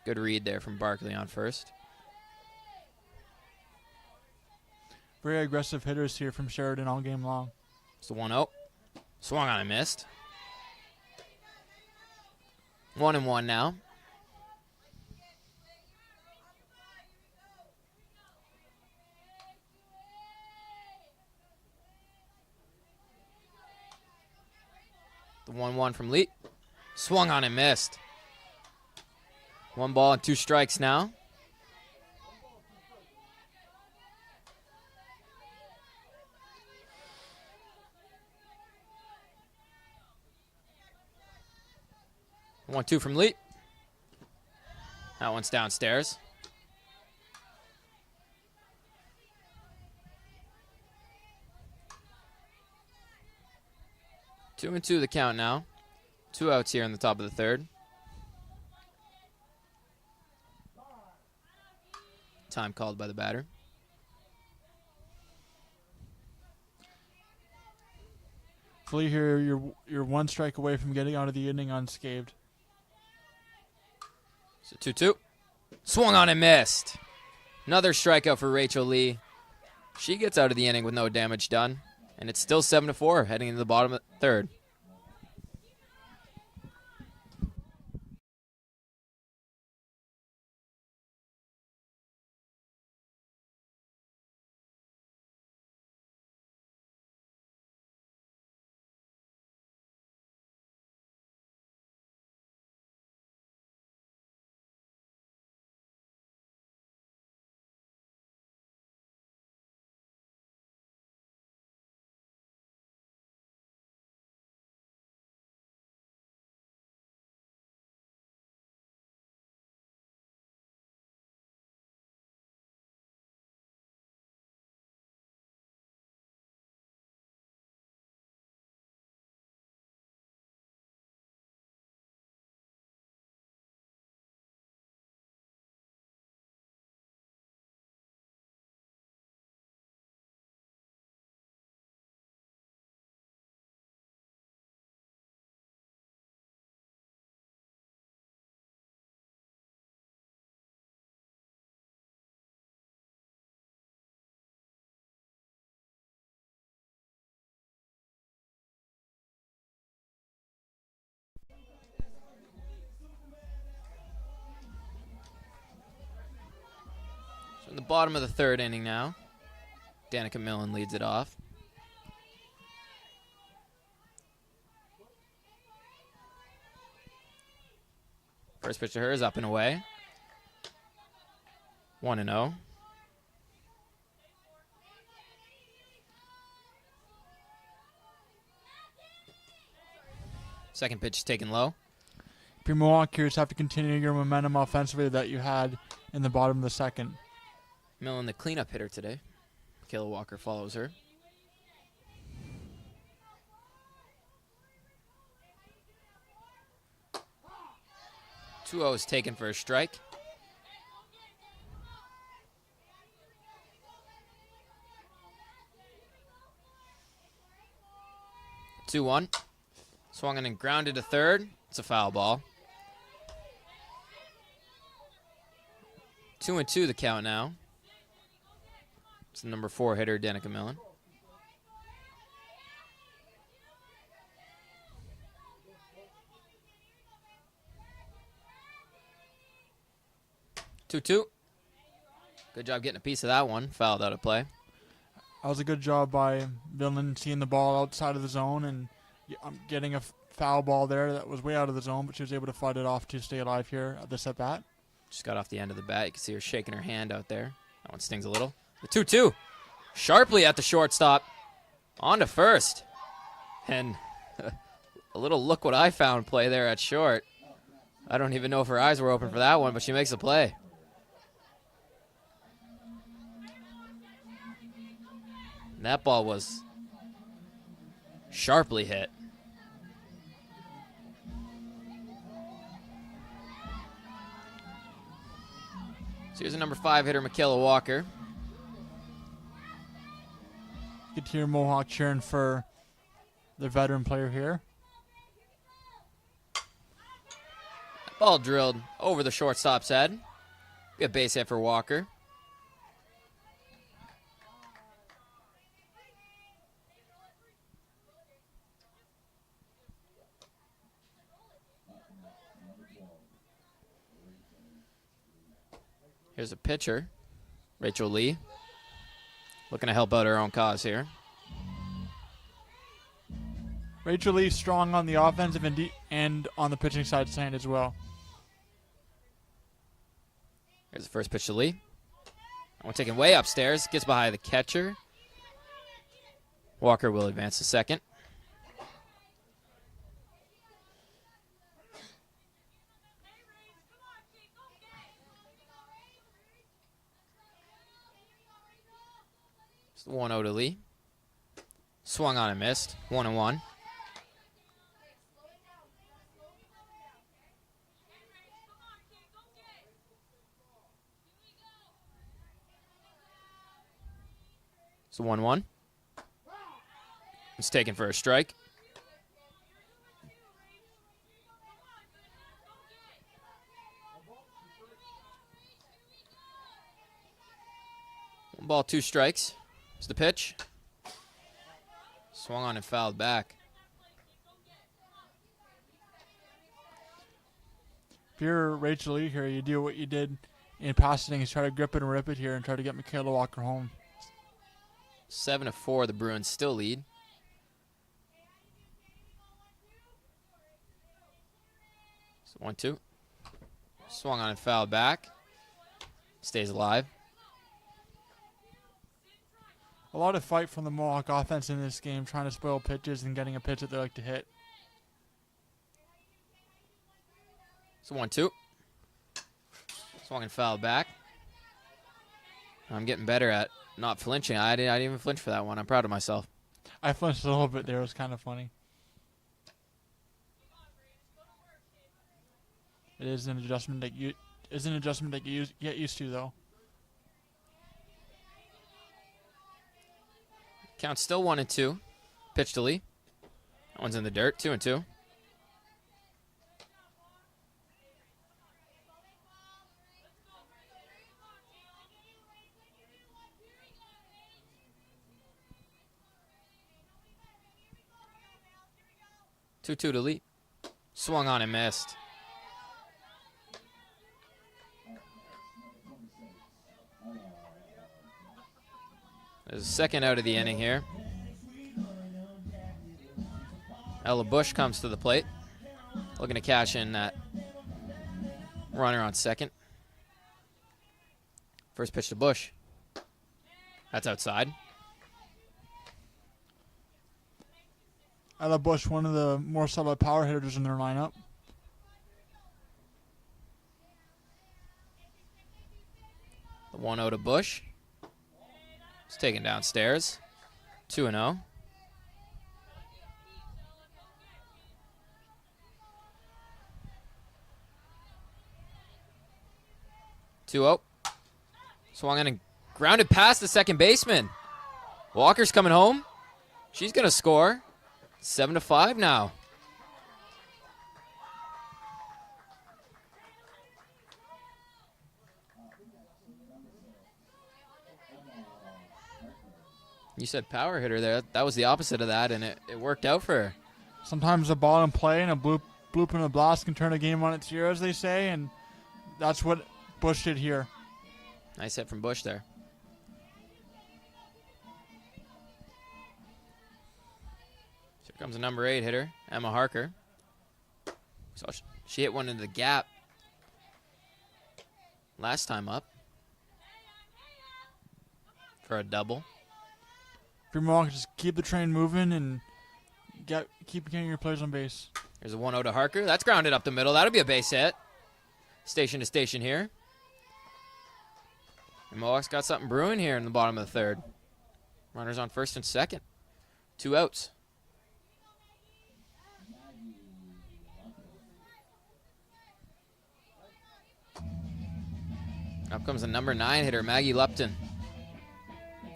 Good read there from Barkley on first. Very aggressive hitters here from Sheridan all game long. It's the 1-0. Swung on and missed. 1-1 now. The 1-1 from Lee. Swung on and missed. 1 ball and 2 strikes now. One, 2 from Lee. That one's downstairs. Two and 2 the count now. 2 outs here in the top of the third. Time called by the batter. Lee here, you're 1 strike away from getting out of the inning unscathed. So 2-2. Swung on and missed. Another strikeout for Rachel Lee. She gets out of the inning with no damage done. And it's still 7-4 heading into the bottom of the third. the bottom of the third inning now. Danica Millen leads it off. First pitch to her is up and away. 1-0. Second pitch is taken low. If you're Mohawkers, have to continue your momentum offensively that you had in the bottom of the second. Millen, the cleanup hitter today. Kayla Walker follows her. 2-0 is taken for a strike. Two one. Swung and grounded to third. It's a foul ball. 2-2 the count now. It's the number 4 hitter, Danica Millen. Two. Good job getting a piece of that one. Fouled out of play. That was a good job by Millen seeing the ball outside of the zone and getting a foul ball there that was way out of the zone, but she was able to fight it off to stay alive here at this at bat. Just got off the end of the bat. You can see her shaking her hand out there. That one stings a little. The 2-2. Sharply at the shortstop. On to first. And a little look what I found play there at short. I don't even know if her eyes were open for that one, but she makes a play. And that ball was sharply hit. So here's a number 5 hitter, Michaela Walker. You could hear Mohawk cheering for the veteran player here. Ball drilled over the shortstop's head. Be a base hit for Walker. Here's a pitcher, Rachel Lee, looking to help out her own cause here. Rachel Lee strong on the offensive and on the pitching side stand as well. Here's the first pitch to Lee. That one taken way upstairs, gets behind the catcher. Walker will advance to second. It's the 1-0 to Lee. Swung on and missed. 1-1. It's a 1-1. It's taken for a strike. One ball, 2 strikes. It's the pitch. Swung on and fouled back. If you're Rachel Lee here, you do what you did in past innings, try to grip it and rip it here and try to get Michaela Walker home. 7-4, the Bruins still lead. So 1-2. Swung on and fouled back. Stays alive. A lot of fight from the Mohawk offense in this game, trying to spoil pitches and getting a pitch that they like to hit. So 1-2. Swung and fouled back. I'm getting better at not flinching. I didn't even flinch for that one. I'm proud of myself. I flinched a little bit there. It was kind of funny. It is an adjustment that you get used to, though. Count still 1-2. Pitch to Lee. That one's in the dirt. 2-2. Two to Lee. Swung on and missed. There's a second out of the inning here. Ella Bush comes to the plate, looking to cash in that runner on second. First pitch to Bush. That's outside. Ella Bush, one of the more solid power hitters in their lineup. The 1-0 to Bush. It's taken downstairs. 2-0. Swung in and grounded past the second baseman. Walker's coming home. She's going to score. 7-5 now. You said power hitter there. That was the opposite of that, and it worked out for her. Sometimes a ball in play and a bloop and a blast can turn a game on its ear, as they say, and that's what Bush did here. Nice hit from Bush there. Here comes a number 8 hitter, Emma Harker. So she hit one into the gap last time up for a double. Mohawk, just keep the train moving and keep getting your players on base. There's a 1-0 to Harker. That's grounded up the middle. That'll be a base hit. Station to station here. And Mohawk's got something brewing here in the bottom of the third. Runners on first and second. 2 outs. Up comes the number 9 hitter, Maggie Lupton.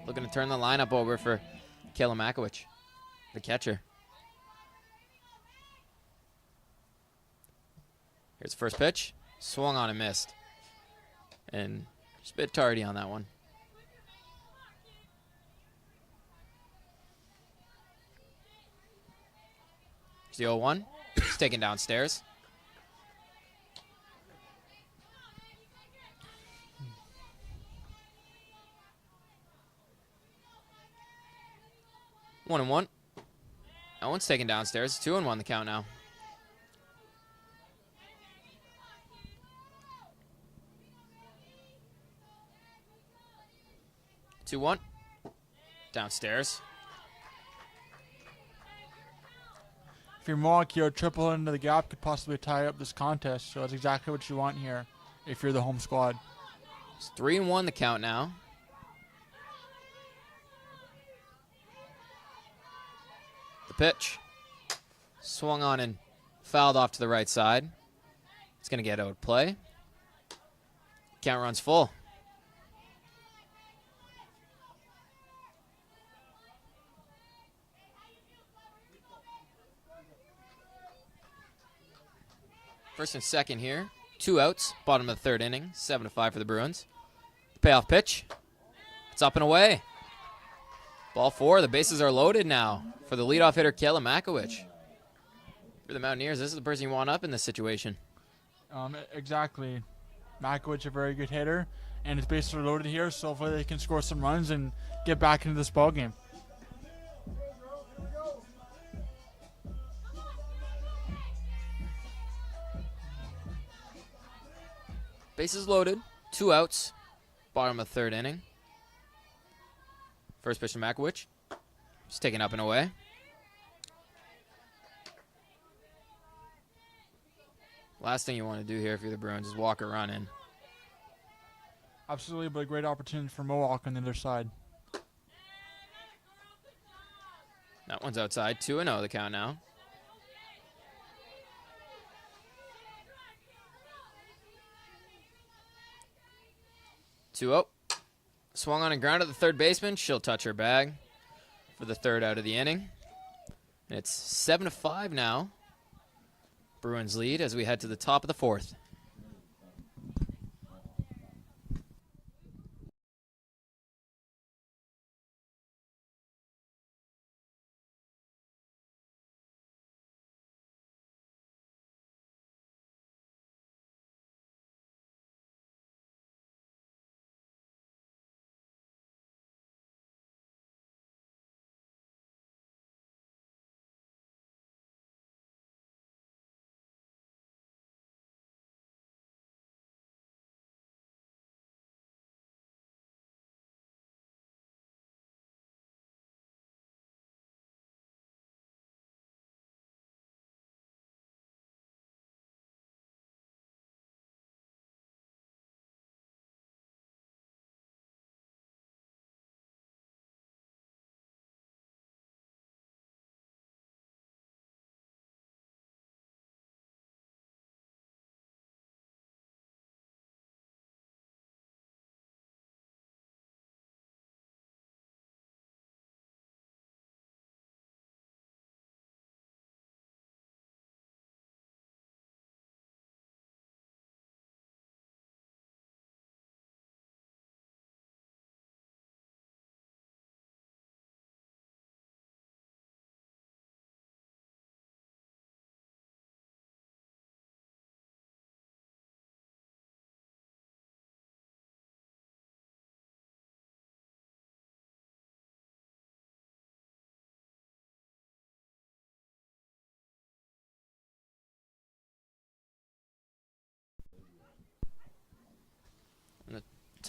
Looking to turn the lineup over for Kayla Makowicz, the catcher. Here's the first pitch. Swung on and missed. And just a bit tardy on that one. Here's the 0-1. It's taken downstairs. One and one. That one's taken downstairs. 2-1 the count now. Two one. Downstairs. If you're Mohawk, your triple into the gap could possibly tie up this contest, so that's exactly what you want here if you're the home squad. It's 3-1 the count now. The pitch. Swung on and fouled off to the right side. It's going to get out of play. Count runs full. First and second here. 2 outs. Bottom of the third inning. 7-5 for the Bruins. The payoff pitch. It's up and away. Ball 4. The bases are loaded now for the leadoff hitter, Kayla Makowicz. For the Mountaineers, this is the person you want up in this situation. Exactly. Makowicz, a very good hitter, and his bases are loaded here, so hopefully they can score some runs and get back into this ball game. Bases loaded. 2 outs. Bottom of the third inning. First pitch to Makowicz. It's taken up and away. Last thing you want to do here if you're the Bruins is walk a run in. Absolutely, but a great opportunity for Mohawk on the other side. That one's outside. 2-0 the count now. Swung on and grounded the third baseman. She'll touch her bag for the third out of the inning. And it's 7-5 now. Bruins lead as we head to the top of the fourth.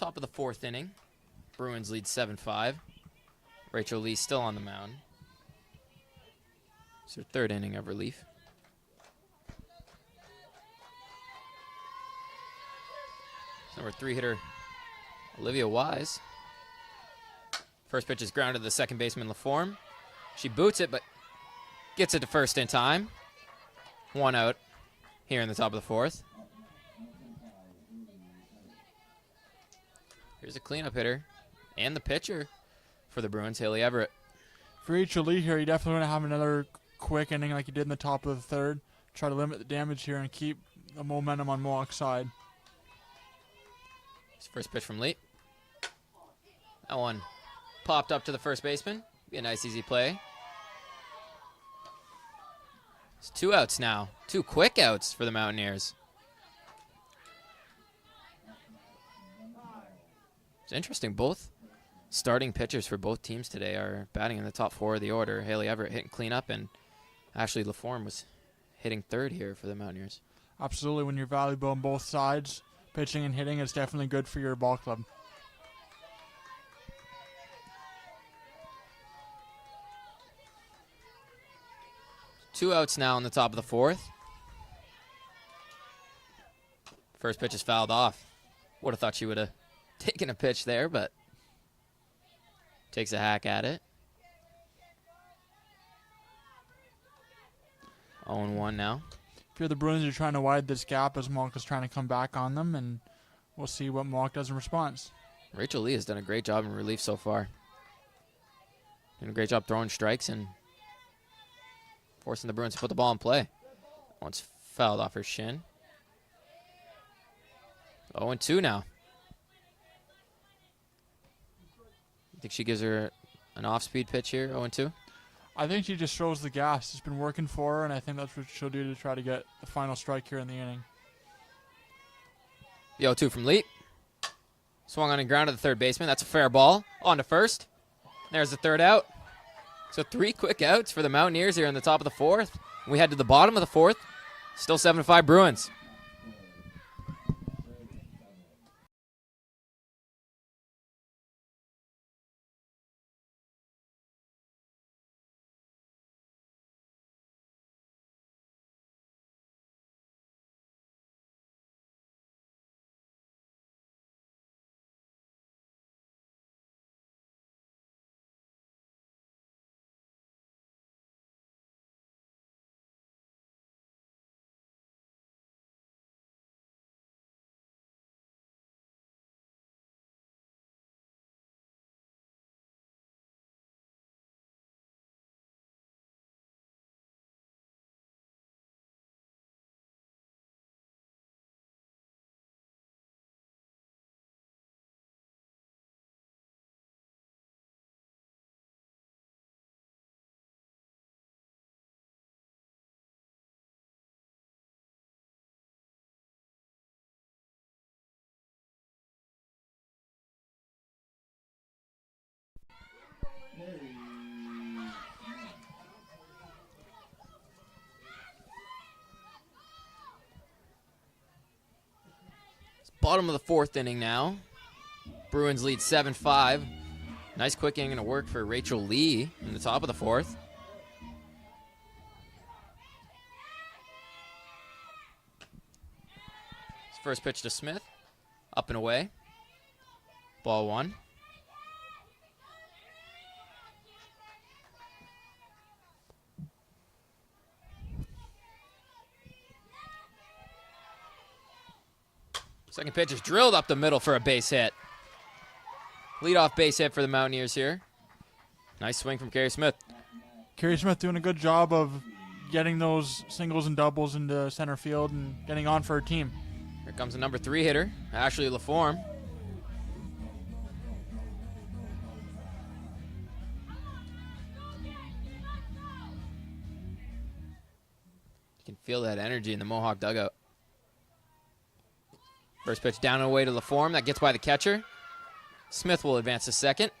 top of the 4th inning. Bruins lead 7-5. Rachel Lee still on the mound. It's her 3rd inning of relief. Number 3 hitter, Olivia Wise. First pitch is grounded to the second baseman, LaForme. She boots it, but gets it to first in time. 1 out here in the top of the 4th. Here's a cleanup hitter and the pitcher for the Bruins, Haley Everett. For Rachel Lee here, you definitely want to have another quick inning like you did in the top of the 3rd. Try to limit the damage here and keep the momentum on Mohawk's side. First pitch from Lee. That one popped up to the first baseman. Be a nice, easy play. It's 2 outs now. 2 quick outs for the Mountaineers. It's interesting. Both starting pitchers for both teams today are batting in the top 4 of the order. Haley Everett hitting cleanup, and Ashley LaForme was hitting 3rd here for the Mountaineers. Absolutely. When you're valuable on both sides, pitching and hitting is definitely good for your ball club. Two outs now in the top of the 4th. First pitch is fouled off. Would have thought she would have taken a pitch there, but takes a hack at it. 0-1 now. If you're the Bruins, you're trying to widen this gap as Mohawk is trying to come back on them, and we'll see what Mohawk does in response. Rachel Lee has done a great job in relief so far. Doing a great job throwing strikes and forcing the Bruins to put the ball in play. Once fouled off her shin. 0-2 now. I think she gives her an off-speed pitch here, 0-2. I think she just throws the gas. It's been working for her, and I think that's what she'll do to try to get the final strike here in the inning. The 0-2 from Lee. Swung on and ground to the third baseman. That's a fair ball. On to first. There's the 3rd out. So 3 quick outs for the Mountaineers here in the top of the 4th. We head to the bottom of the 4th. Still 7-5 Bruins. Bottom of the 4th inning now. Bruins lead 7-5. Nice quick inning of work for Rachel Lee in the top of the 4th. First pitch to Smith. Up and away. Ball 1. Second pitch is drilled up the middle for a base hit. Leadoff base hit for the Mountaineers here. Nice swing from Carrie Smith. Carrie Smith doing a good job of getting those singles and doubles into center field and getting on for her team. Here comes the number 3 hitter, Ashley LaForme. You can feel that energy in the Mohawk dugout. First pitch down and away to LaForme. That gets by the catcher. Smith will advance to second.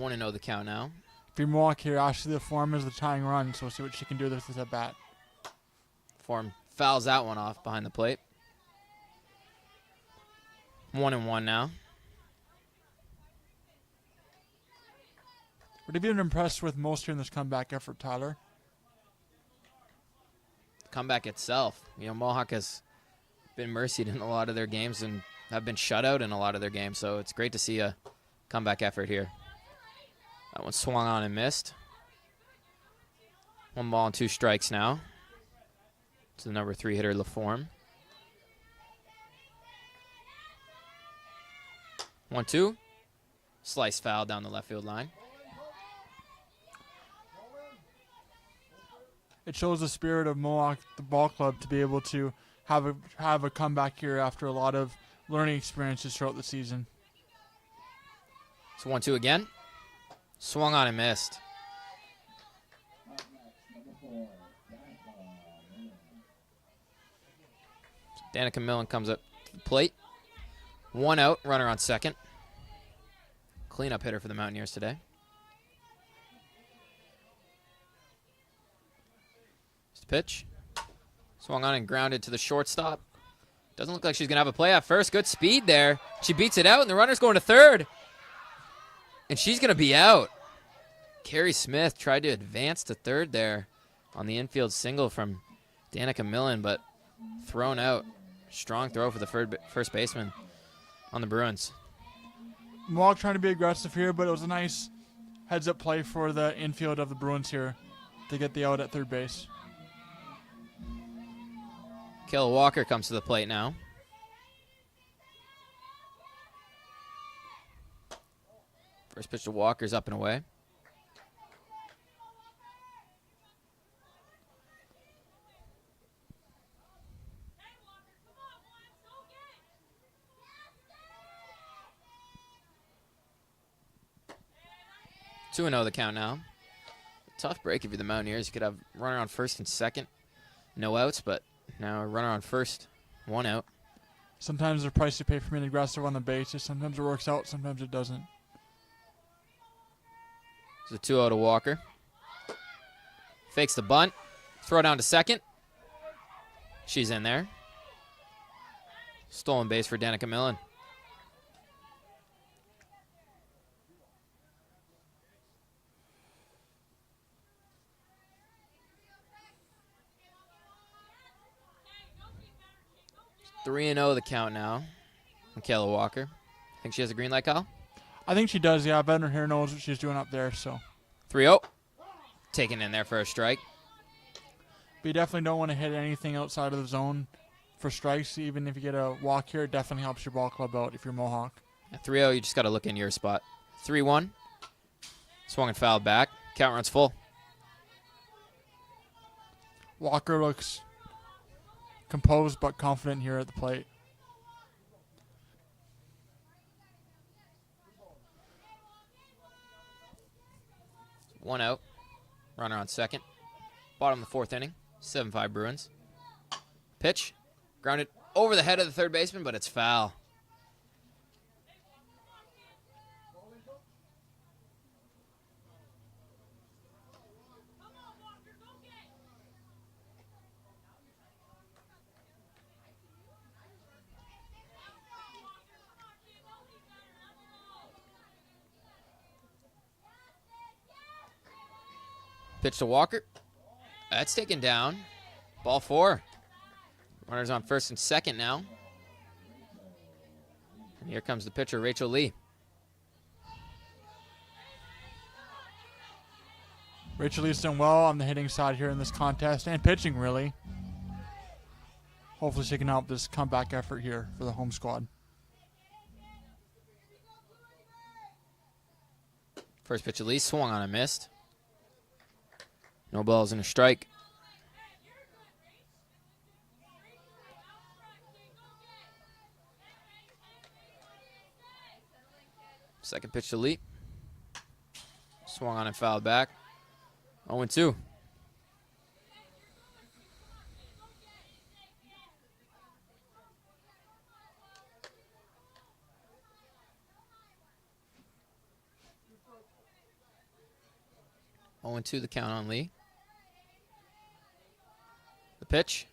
1-0 the count now. If you're Mohawk here, Ashley, the form is the tying run, so we'll see what she can do with this at bat. Form fouls that one off behind the plate. 1-1 now. What have you been impressed with most here in this comeback effort, Tyler? Comeback itself. You know, Mohawk has been mercied in a lot of their games and have been shut out in a lot of their games, so it's great to see a comeback effort here. That one swung on and missed. 1 ball and 2 strikes now to the number 3 hitter, LaForme. 1-2. Slice foul down the left field line. It shows the spirit of Mohawk, the ball club, to be able to have a comeback here after a lot of learning experiences throughout the season. It's 1-2 again. Swung on and missed. Danica Millen comes up to the plate. 1 out, runner on second. Cleanup hitter for the Mountaineers today. Pitch. Swung on and grounded to the shortstop. Doesn't look like she's going to have a play at first. Good speed there. She beats it out, and the runner's going to third. And she's going to be out. Carrie Smith tried to advance to third there on the infield single from Danica Millen, but thrown out. Strong throw for the first baseman on the Bruins. Mohawk trying to be aggressive here, but it was a nice heads-up play for the infield of the Bruins here to get the out at third base. Kayla Walker comes to the plate now. First pitch to Walker's up and away. Two 2-0 the count now. Tough break if you're the Mountaineers. You could have runner on first and second. No outs, but now a runner on first, 1 out. Sometimes there's a price to pay for being aggressive on the bases. Sometimes it works out, sometimes it doesn't. It's a 2-0 to Walker. Fakes the bunt. Throw down to second. She's in there. Stolen base for Danica Millen. It's 3-0 the count now. Michaela Walker. Think she has a green light, Kyle? I think she does, yeah. Veteran here knows what she's doing up there, so. 3-0. Taken in there for a strike. But you definitely don't want to hit anything outside of the zone for strikes. Even if you get a walk here, it definitely helps your ball club out if you're Mohawk. At 3-0, you just got to look in your spot. 3-1. Swung and fouled back. Count runs full. Walker looks composed but confident here at the plate. One out. Runner on second. Bottom of the fourth inning. 7-5 Bruins. Pitch. Grounded over the head of the third baseman, but it's foul. Pitch to Walker. That's taken down. Ball 4. Runners on first and second now. And here comes the pitcher, Rachel Lee. Rachel Lee's done well on the hitting side here in this contest and pitching, really. Hopefully she can help this comeback effort here for the home squad. First pitch of Lee swung on and missed. No balls and a strike. Second pitch to Lee. Swung on and fouled back. 0-2. 0-2 the count on Lee. The pitch.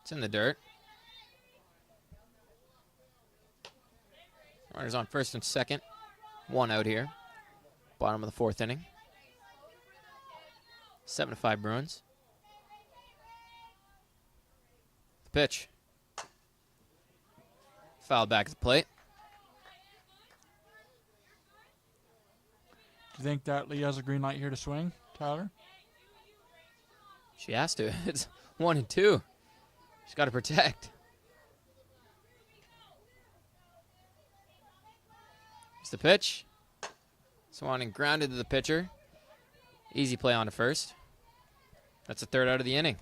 It's in the dirt. Runners on first and second. 1 out here. Bottom of the 4th inning. 7-5 Bruins. The pitch. Foul back at the plate. Do you think that Lee has a green light here to swing, Tyler? She has to. It's 1-2. She's got to protect. It's the pitch. Swanning grounded to the pitcher. Easy play on to first. That's the 3rd out of the inning.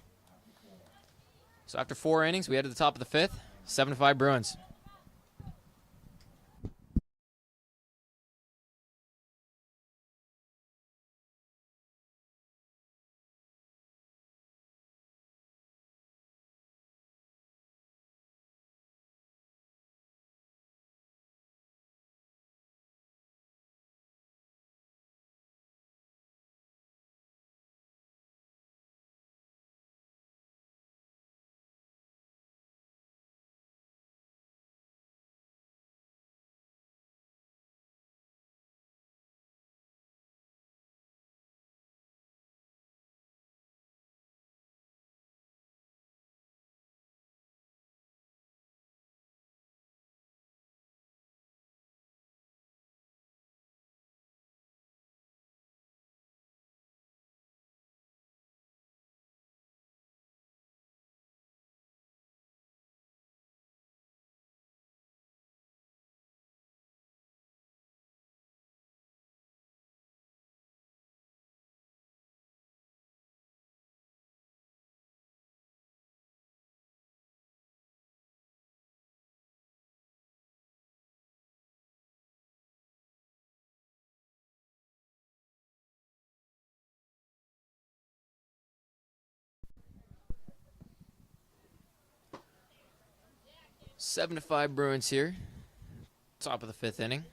So after 4 innings, we head to the top of the 5th. 7-5 Bruins. Seven to 5 Bruins here. Top of the 5th inning.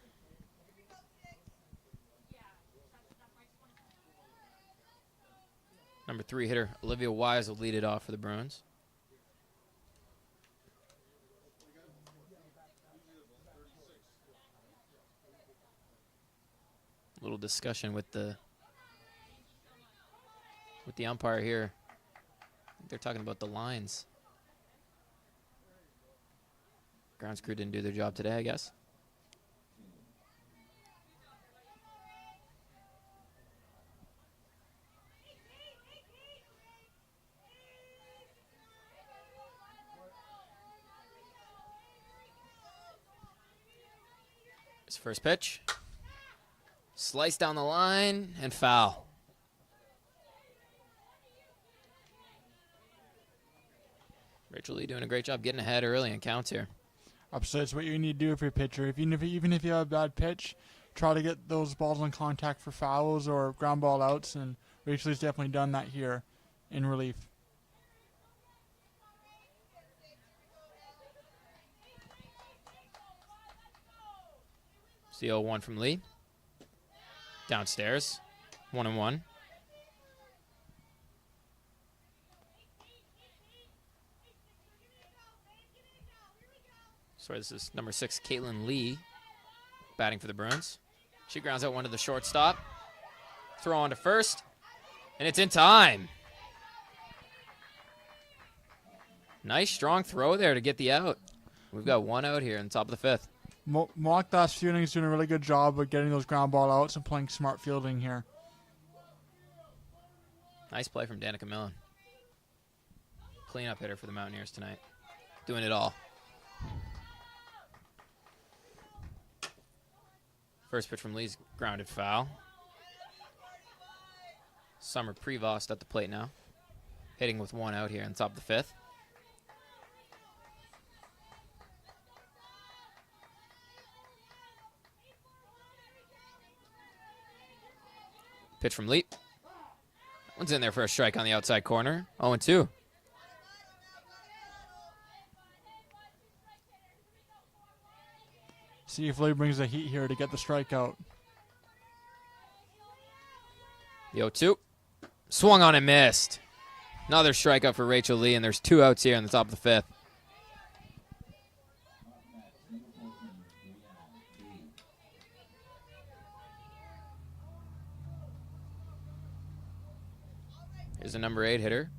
Number 3 hitter Olivia Wise will lead it off for the Bruins. A little discussion with the umpire here. I think they're talking about the lines. Grounds crew didn't do their job today, I guess. His first pitch. Slice down the line and foul. Rachel Lee doing a great job getting ahead early in counts here. Upsets what you need to do for your pitcher. Even if you have a bad pitch, try to get those balls in contact for fouls or ground ball outs, and Rachel Lee's definitely done that here in relief. It's the 0-1 from Lee. Downstairs. 1-1. Sorry, this is number 6, Caitlin Lee, batting for the Bruins. She grounds out one to the shortstop. Throw on to first, and it's in time. Nice, strong throw there to get the out. We've got 1 out here in the top of the 5th. Mohawk last few innings doing a really good job of getting those ground ball outs and playing smart fielding here. Nice play from Danica Millen. Cleanup hitter for the Mountaineers tonight. Doing it all. First pitch from Lee's grounded foul. Summer Prevost at the plate now. Hitting with 1 out here on top of the 5th. Pitch from Lee. One's in there for a strike on the outside corner. 0-2. See if Lee brings the heat here to get the strikeout. The 0-2. Swung on and missed. Another strikeout for Rachel Lee, and there's 2 outs here in the top of the 5th. Here's the number 8 hitter,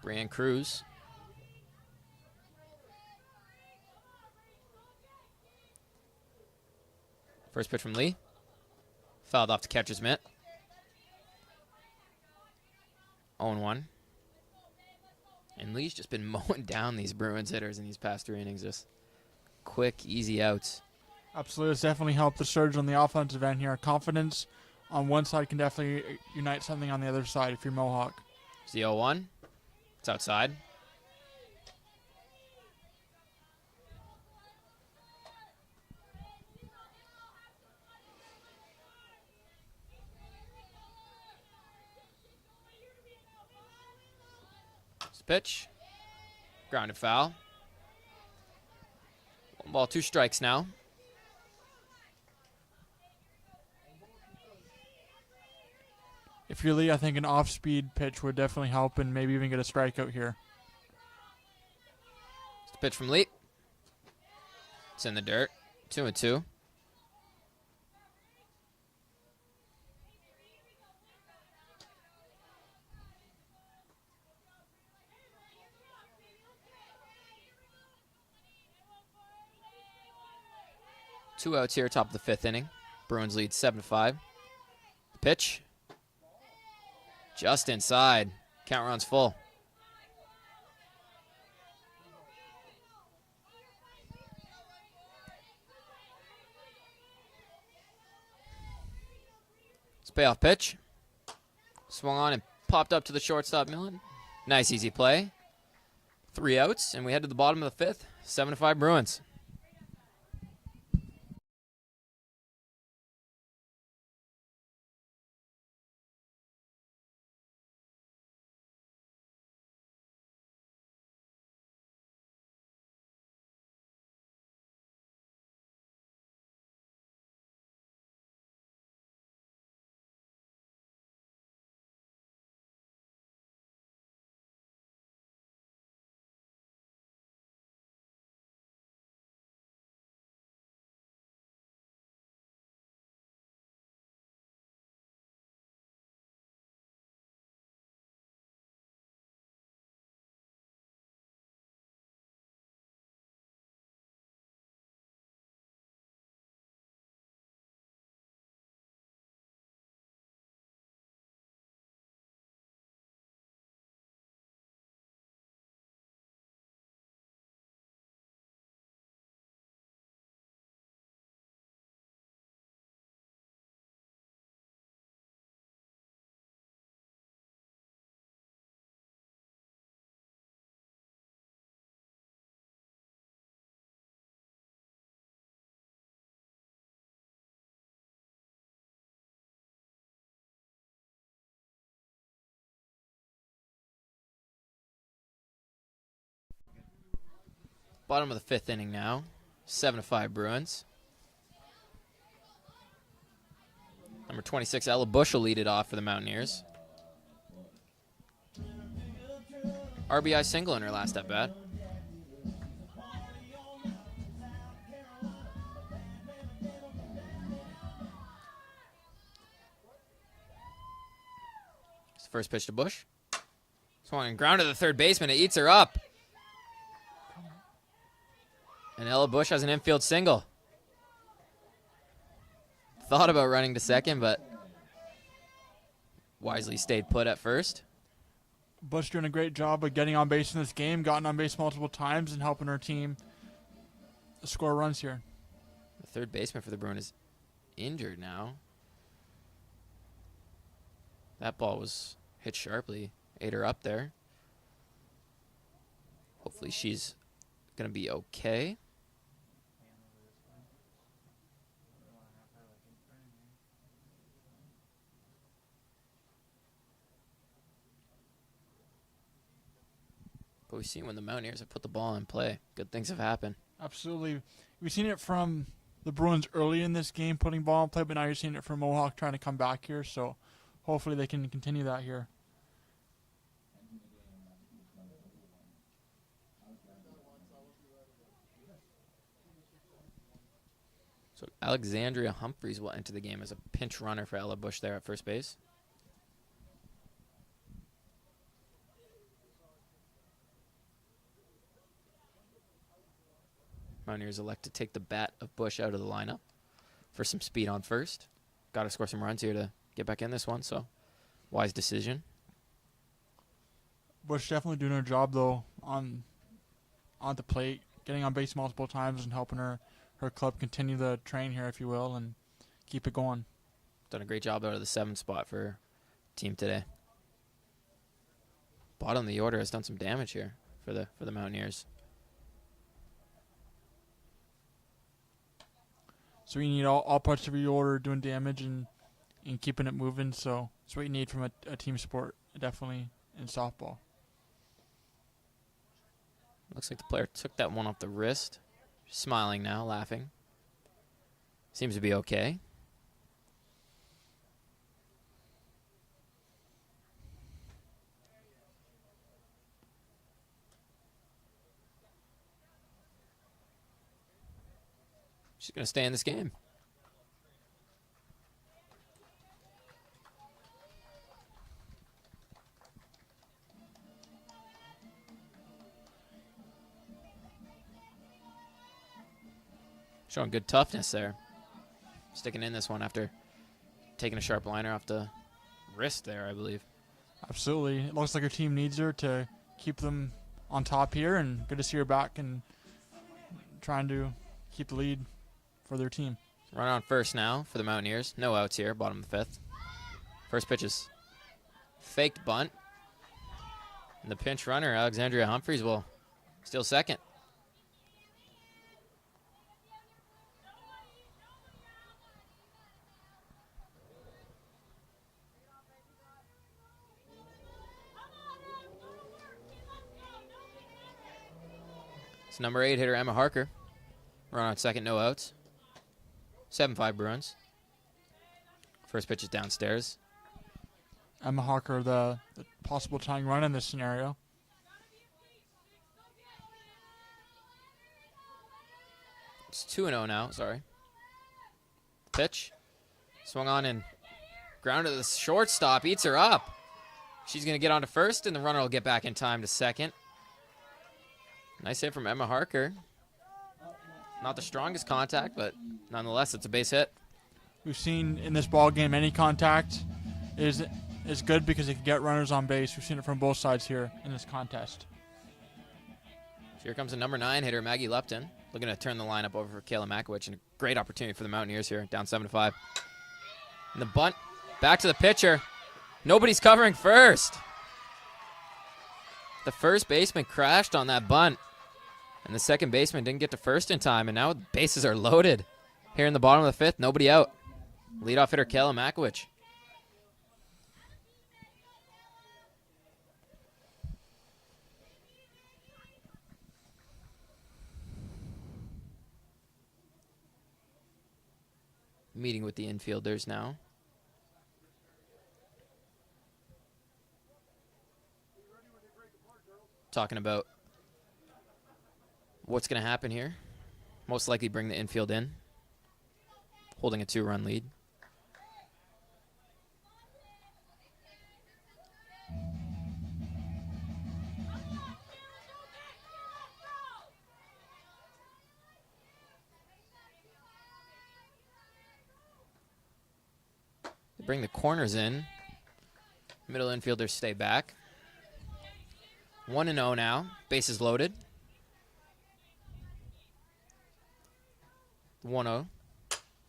Brianne Cruz. First pitch from Lee. Fouled off the catcher's mitt. 0-1. And Lee's just been mowing down these Bruins hitters in these past 3 innings. Just quick, easy outs. Absolutely. It's definitely helped the surge on the offensive end here. Confidence on one side can definitely unite something on the other side if you're Mohawk. It's the 0-1. It's outside. Pitch. Grounded foul. 1 ball, 2 strikes now. If you're Lee, I think an off-speed pitch would definitely help and maybe even get a strikeout here. It's the pitch from Lee. It's in the dirt. 2-2. Two outs here, top of the 5th inning. Bruins lead 7-5. The pitch. Just inside. Count runs full. It's a payoff pitch. Swung on and popped up to the shortstop, Millen. Nice, easy play. 3 outs, and we head to the bottom of the 5th. 7-5 Bruins. Bottom of the 5th inning now. 7-5 Bruins. Number 26, Ella Bush will lead it off for the Mountaineers. RBI single in her last at bat. It's the first pitch to Bush. Swung and ground to the third baseman. It eats her up. And Ella Bush has an infield single. Thought about running to second, but wisely stayed put at first. Bush doing a great job of getting on base in this game, gotten on base multiple times, and helping her team score runs here. The third baseman for the Bruins is injured now. That ball was hit sharply, ate her up there. Hopefully she's going to be okay. But we've seen when the Mountaineers have put the ball in play, good things have happened. Absolutely. We've seen it from the Bruins early in this game, putting ball in play, but now you're seeing it from Mohawk trying to come back here. So hopefully they can continue that here. So Alexandria Humphreys will enter the game as a pinch runner for Ella Bush there at first base. Mountaineers elect to take the bat of Bush out of the lineup for some speed on first. Got to score some runs here to get back in this one, so wise decision. Bush definitely doing her job, though, on the plate, getting on base multiple times and helping her club continue the train here, if you will, and keep it going. Done a great job out of the 7th spot for team today. Bottom of the order has done some damage here for the Mountaineers. So you need all parts of your order doing damage and keeping it moving. So that's what you need from a team sport, definitely, in softball. Looks like the player took that one off the wrist. Smiling now, laughing. Seems to be okay. She's going to stay in this game. Showing good toughness there. Sticking in this one after taking a sharp liner off the wrist there, I believe. Absolutely. It looks like her team needs her to keep them on top here, and good to see her back and trying to keep the lead for their team. Run on first now for the Mountaineers. No outs here, bottom of the 5th. First pitch is faked bunt. And the pinch runner, Alexandria Humphreys, will steal second. It's number 8 hitter Emma Harker. Run on second, no outs. 7-5 Bruins. First pitch is downstairs. Emma Hawker, the possible tying run in this scenario. It's 2-0 now, sorry. Pitch. Swung on and grounded to the shortstop. Eats her up. She's going to get on to first, and the runner will get back in time to second. Nice hit from Emma Harker. Not the strongest contact, but nonetheless, it's a base hit. We've seen in this ball game any contact is good because it can get runners on base. We've seen it from both sides here in this contest. Here comes the number 9 hitter, Maggie Lupton, looking to turn the lineup over for Kayla Makowicz, and a great opportunity for the Mountaineers here, down 7-5. And the bunt back to the pitcher. Nobody's covering first. The first baseman crashed on that bunt. And the second baseman didn't get to first in time, and now the bases are loaded. Here in the bottom of the 5th, nobody out. Leadoff hitter Kayla Makowicz. Meeting with the infielders now. Talking about what's going to happen here. Most likely bring the infield in. Holding a 2-run lead. They bring the corners in. Middle infielders stay back. 1-0 now. Bases loaded. 1-0.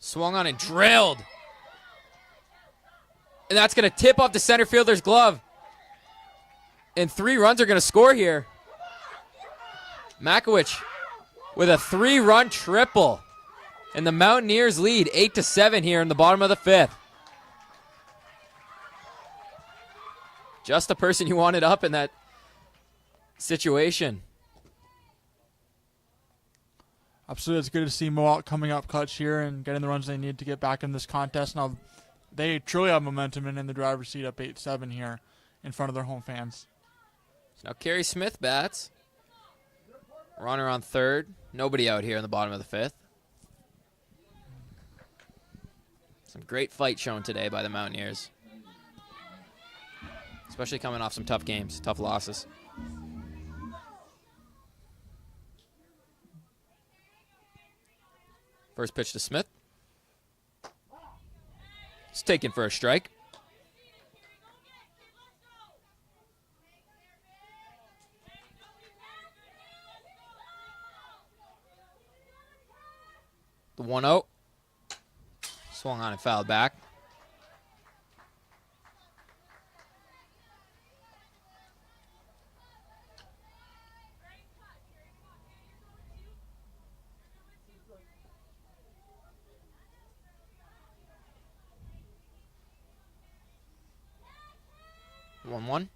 Swung on and drilled. And that's going to tip off the center fielder's glove. And 3 runs are going to score here. Makowicz with a 3-run triple. And the Mountaineers lead 8-7 here in the bottom of the 5th. Just the person you wanted up in that situation. Absolutely, it's good to see Mohawk coming up clutch here and getting the runs they need to get back in this contest. Now, they truly have momentum and in the driver's seat up 8-7 here in front of their home fans. So now Carrie Smith bats. Runner on third. Nobody out here in the bottom of the fifth. Some great fight shown today by the Mountaineers. Especially coming off some tough games, tough losses. First pitch to Smith. It's taken for a strike. The 1-0. Swung on and fouled back. One.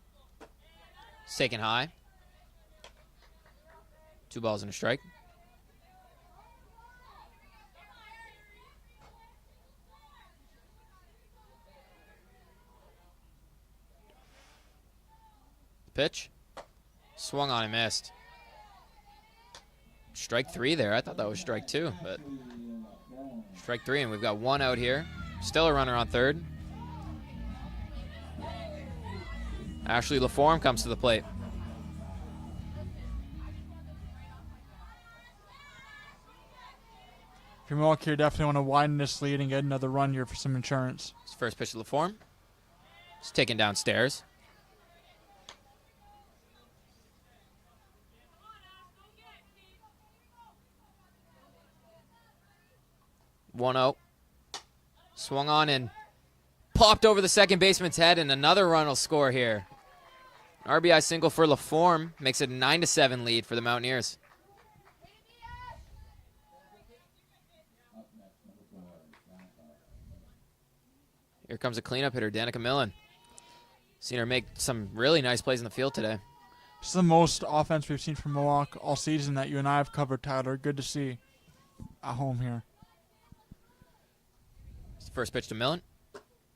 It's taken high. 2 balls and a strike. Pitch. Swung on and missed. Strike 3 there. I thought that was strike 2, but strike 3, and we've got 1 out here. Still a runner on third. Ashley LaForme comes to the plate. If you're Mohawk here, definitely want to widen this lead and get another run here for some insurance. His first pitch to LaForme. It's taken downstairs. One 0. Swung on and popped over the second baseman's head, and another run will score here. RBI single for LaForme makes it a 9-7 lead for the Mountaineers. Here comes a cleanup hitter, Danica Millen. Seen her make some really nice plays in the field today. This is the most offense we've seen from Mohawk all season that you and I have covered, Tyler. Good to see at home here. First pitch to Millen.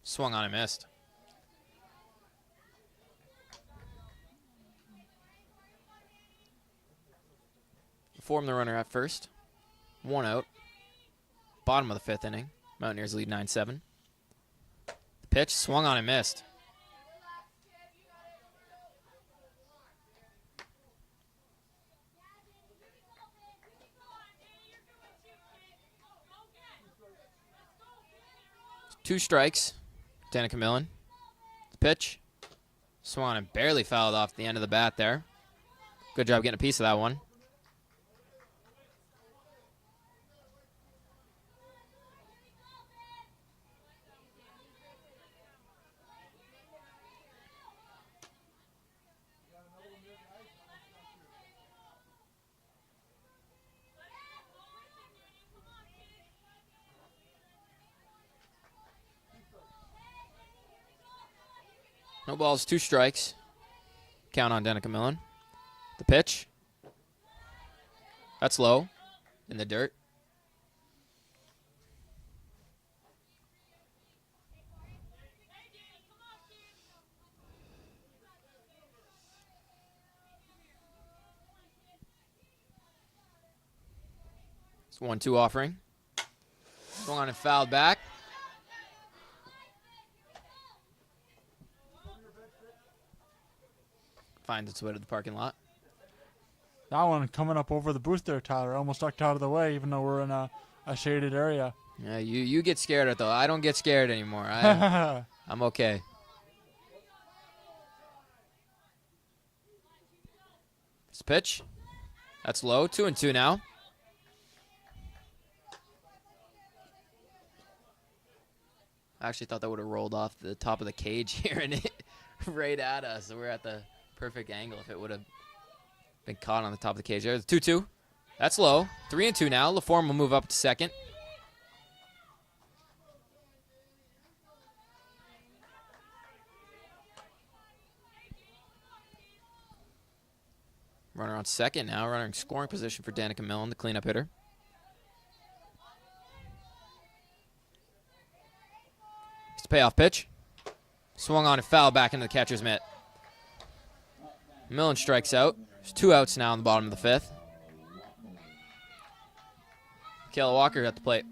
Swung on and missed. Form the runner at first. 1 out. Bottom of the 5th inning. Mountaineers lead 9-7. The pitch swung on and missed. Two strikes. Danica Millen. The pitch. Swung on and barely fouled off the end of the bat there. Good job getting a piece of that one. No balls, 2 strikes. Count on Danica Millen. The pitch. That's low. In the dirt. It's 1-2 offering. Swung on and fouled back. Finds its way to the parking lot. That one coming up over the booth there, Tyler. Almost ducked out of the way, even though we're in a shaded area. Yeah, you get scared at though. I don't get scared anymore. I'm okay. This pitch. That's low. 2-2 now. I actually thought that would have rolled off the top of the cage here and it right at us. So we're at the perfect angle if it would have been caught on the top of the cage there. 2-2. That's low. 3-2 now. LaForme will move up to second. Runner on second now. Runner in scoring position for Danica Millen, the cleanup hitter. It's a payoff pitch. Swung on and foul back into the catcher's mitt. Millen strikes out. There's 2 outs now in the bottom of the 5th. Kayla Walker at the plate.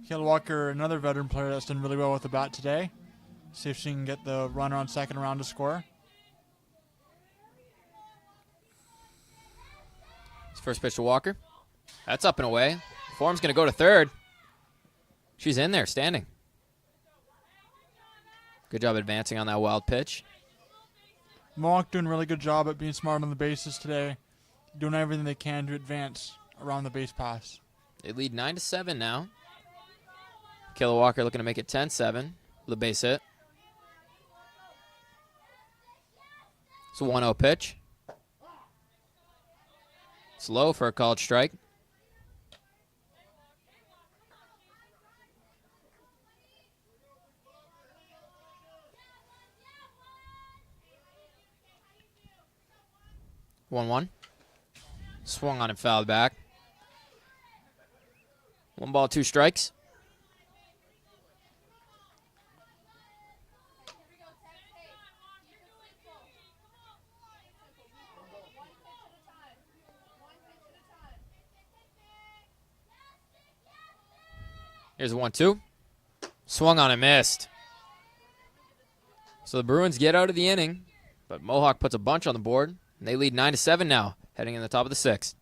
Kayla Walker, another veteran player that's done really well with the bat today. See if she can get the runner on second around to score. First pitch to Walker. That's up and away. Form's going to go to third. She's in there, standing. Good job advancing on that wild pitch. Mohawk doing a really good job at being smart on the bases today. Doing everything they can to advance around the base pass. They lead 9-7 now. Kayla Walker looking to make it 10-7 with a base hit. It's a 1-0 pitch. It's low for a called strike. One. Swung on and fouled back. 1 ball, 2 strikes. Here's a 1-2. Swung on and missed. So the Bruins get out of the inning, but Mohawk puts a bunch on the board, and they lead 9-7 now, heading in the top of the 6th.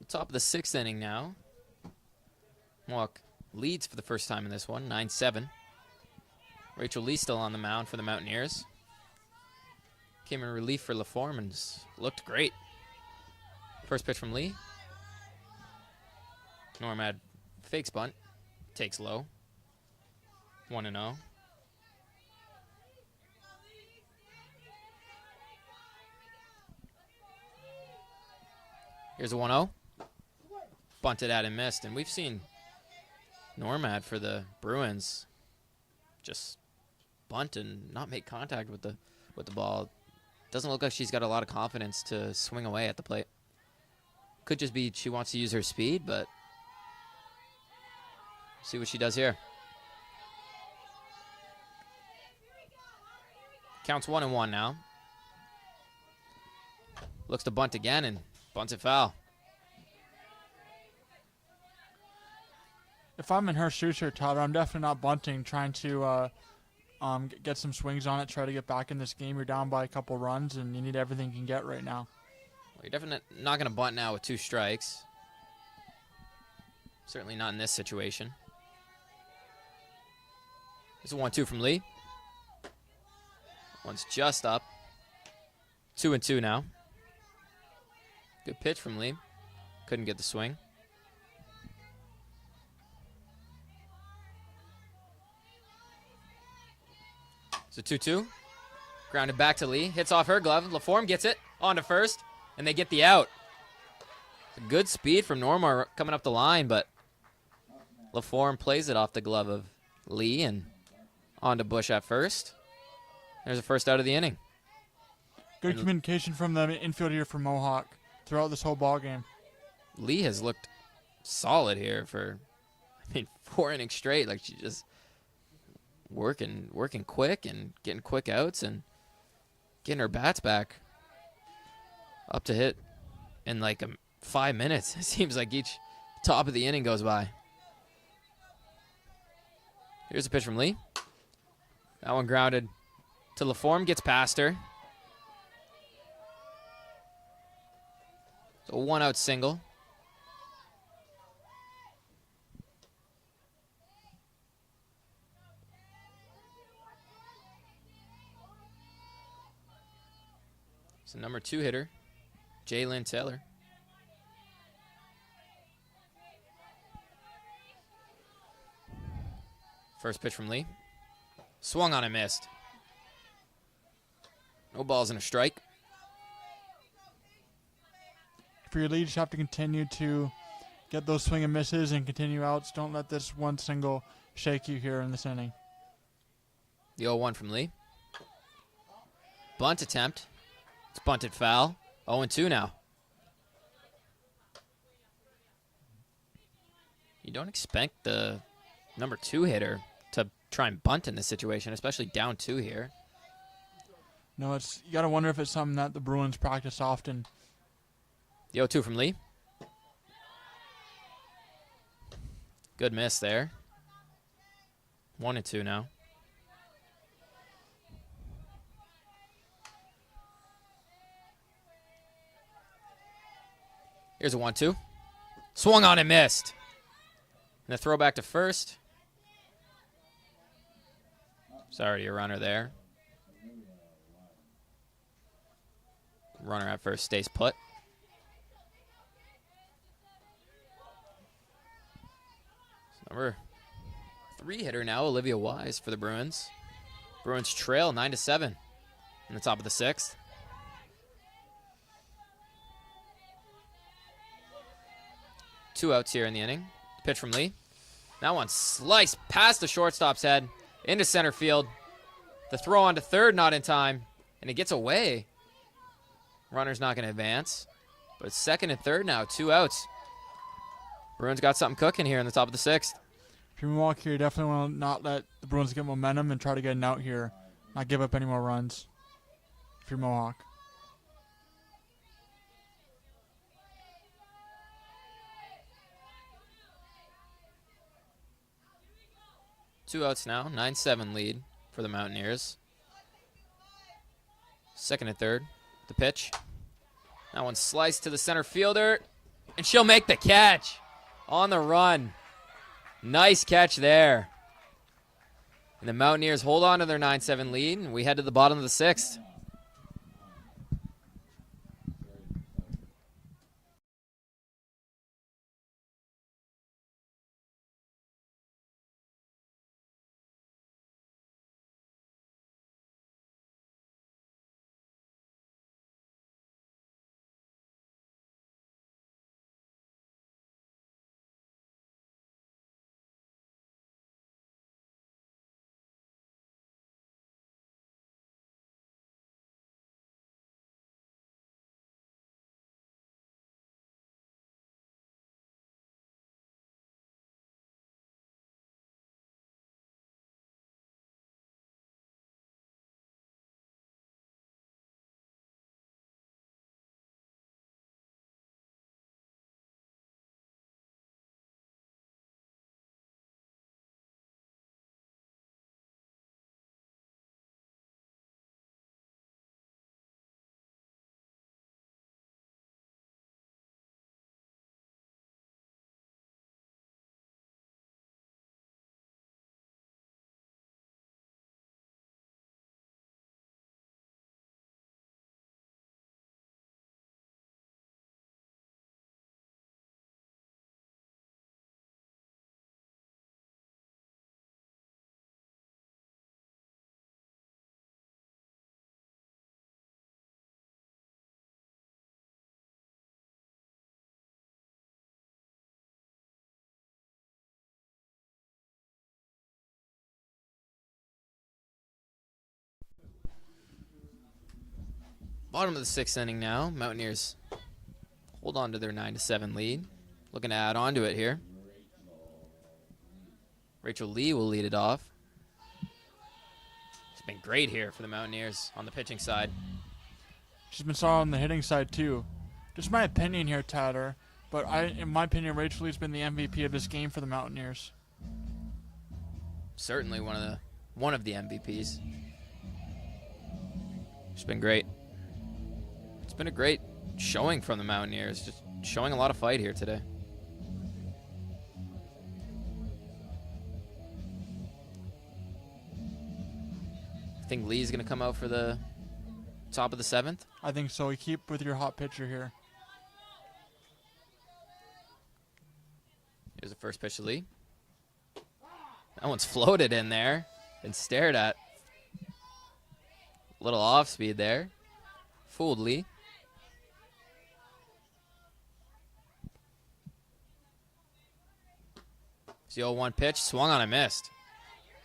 Top of the 6th inning now. Mohawk leads for the first time in this one, 9-7. Rachel Lee still on the mound for the Mountaineers. Came in relief for LaForme and looked great. First pitch from Lee. Normad fakes bunt. Takes low. 1-0. Here's a 1-0. Bunted at and missed, and we've seen Normad for the Bruins just bunt and not make contact with the ball. Doesn't look like she's got a lot of confidence to swing away at the plate. Could just be she wants to use her speed, but see what she does here. Counts 1-1 now. Looks to bunt again and bunts it foul. If I'm in her shoes here, Tyler, I'm definitely not bunting, trying to get some swings on it, try to get back in this game. You're down by a couple runs, and you need everything you can get right now. Well, you're definitely not going to bunt now with 2 strikes. Certainly not in this situation. This is a 1-2 from Lee. One's just up. 2-2 now. Good pitch from Lee. Couldn't get the swing. It's a 2-2. Grounded back to Lee. Hits off her glove. LaForme gets it. On to first. And they get the out. Good speed from Norma coming up the line, but LaForme plays it off the glove of Lee and on to Bush at first. There's a first out of the inning. Good communication from the infield here for Mohawk throughout this whole ball game. Lee has looked solid here for, 4 innings straight. Like, she just working quick and getting quick outs and getting her bats back up to hit in like 5 minutes. It seems like each top of the inning goes by. Here's a pitch from Lee. That one grounded to LaForme, gets past her. So a 1-out single. So number 2 hitter, Jalen Taylor. First pitch from Lee. Swung on and missed. No balls and a strike. For your lead, you just have to continue to get those swing and misses and continue outs. Don't let this one single shake you here in this inning. The 0-1 from Lee. Bunt attempt. It's bunted foul. 0-2 now. You don't expect the number 2 hitter to try and bunt in this situation, especially down 2 here. No, you got to wonder if it's something that the Bruins practice often. The 0-2 from Lee. Good miss there. 1-2 now. Here's a 1-2. Swung on and missed. And the throw back to first. Sorry to your runner there. Runner at first stays put. Number 3 hitter now, Olivia Wise for the Bruins. Bruins trail 9-7 in the top of the 6th. Two outs here in the inning. Pitch from Lee. That one sliced past the shortstop's head into center field. The throw on to third, not in time, and it gets away. Runner's not going to advance, but it's second and third now, 2 outs. Bruins got something cooking here in the top of the 6th. If you're Mohawk here, you definitely want to not let the Bruins get momentum and try to get an out here. Not give up any more runs if you're Mohawk. Two outs now, 9-7 lead for the Mountaineers. Second and third, the pitch. That one sliced to the center fielder, and she'll make the catch on the run. Nice catch there. And the Mountaineers hold on to their 9-7 lead, and we head to the bottom of the 6th. Bottom of the 6th inning now. Mountaineers hold on to their 9-7 lead. Looking to add on to it here. Rachel Lee will lead it off. It's been great here for the Mountaineers on the pitching side. She's been solid on the hitting side too. Just my opinion here, Tyler, but in my opinion, Rachel Lee's been the MVP of this game for the Mountaineers. Certainly one of the MVPs. She's been great. It's been a great showing from the Mountaineers. Just showing a lot of fight here today. I think Lee's going to come out for the top of the 7th. I think so. You keep with your hot pitcher here. Here's the first pitch to Lee. That one's floated in there and stared at. A little off speed there. Fooled Lee. It's the 0-1 pitch. Swung on and missed.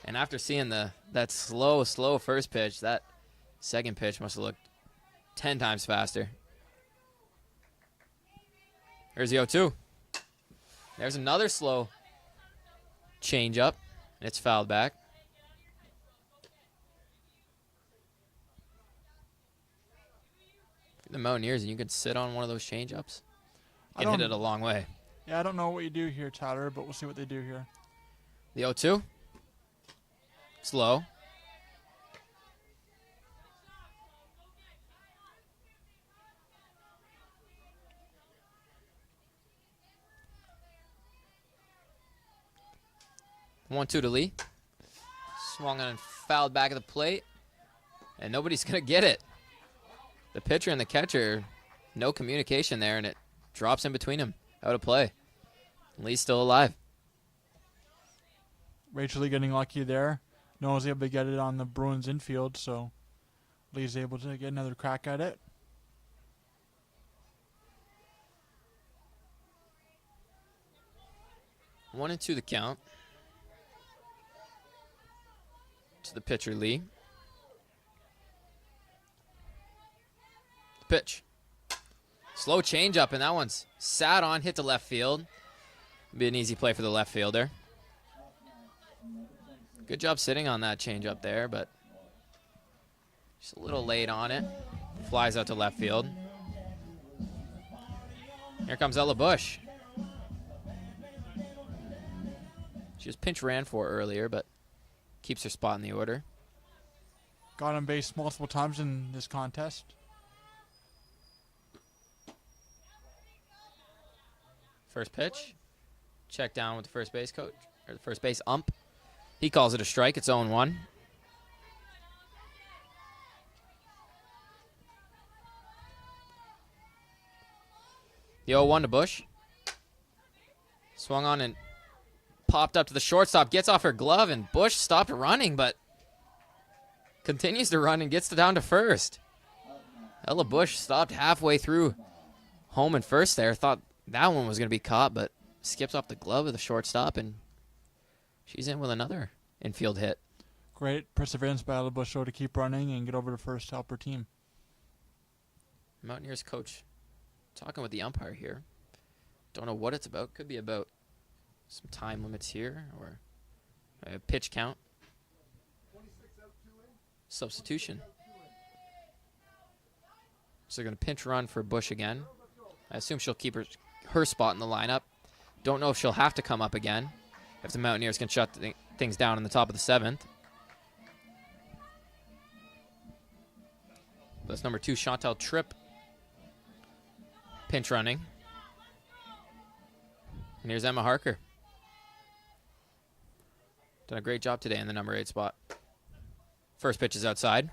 And after seeing that slow first pitch, that second pitch must have looked 10 times faster. There's the 0-2. There's another slow changeup, and it's fouled back. For the Mountaineers, and you can sit on one of those changeups. You can hit it a long way. Yeah, I don't know what you do here, Tyler, but we'll see what they do here. The 0-2. Slow. One, two to Lee. Swung on and fouled back at the plate. And nobody's going to get it. The pitcher and the catcher, no communication there, and it drops in between them. Out of play. Lee's still alive. Rachel Lee getting lucky there. No one's able to get it on the Bruins infield, so Lee's able to get another crack at it. One and two the count. To the pitcher, Lee. Pitch. Slow changeup, and that one's sat on, hit to left field. Be an easy play for the left fielder. Good job sitting on that changeup there, but just a little late on it. Flies out to left field. Here comes Ella Bush. She was pinch ran for earlier, but keeps her spot in the order. Got on base multiple times in this contest. First pitch. Check down with the first base coach, or the first base ump. He calls it a strike. It's 0-1. The 0-1 to Bush. Swung on and popped up to the shortstop. Gets off her glove, and Bush stopped running, but continues to run and gets down to first. Ella Bush stopped halfway through home and first there. Thought that one was going to be caught, but skips off the glove of the shortstop, and she's in with another infield hit. Great perseverance by Ella Bush to keep running and get over to first to help her team. Mountaineers coach talking with the umpire here. Don't know what it's about. Could be about some time limits here or a pitch count. Substitution. So they're going to pinch run for Bush again. I assume she'll keep her spot in the lineup. Don't know if she'll have to come up again if the Mountaineers can shut things down in the top of the 7th. That's number 2, Chantal Tripp. Pinch running. And here's Emma Harker. Done a great job today in the number 8 spot. First pitch is outside.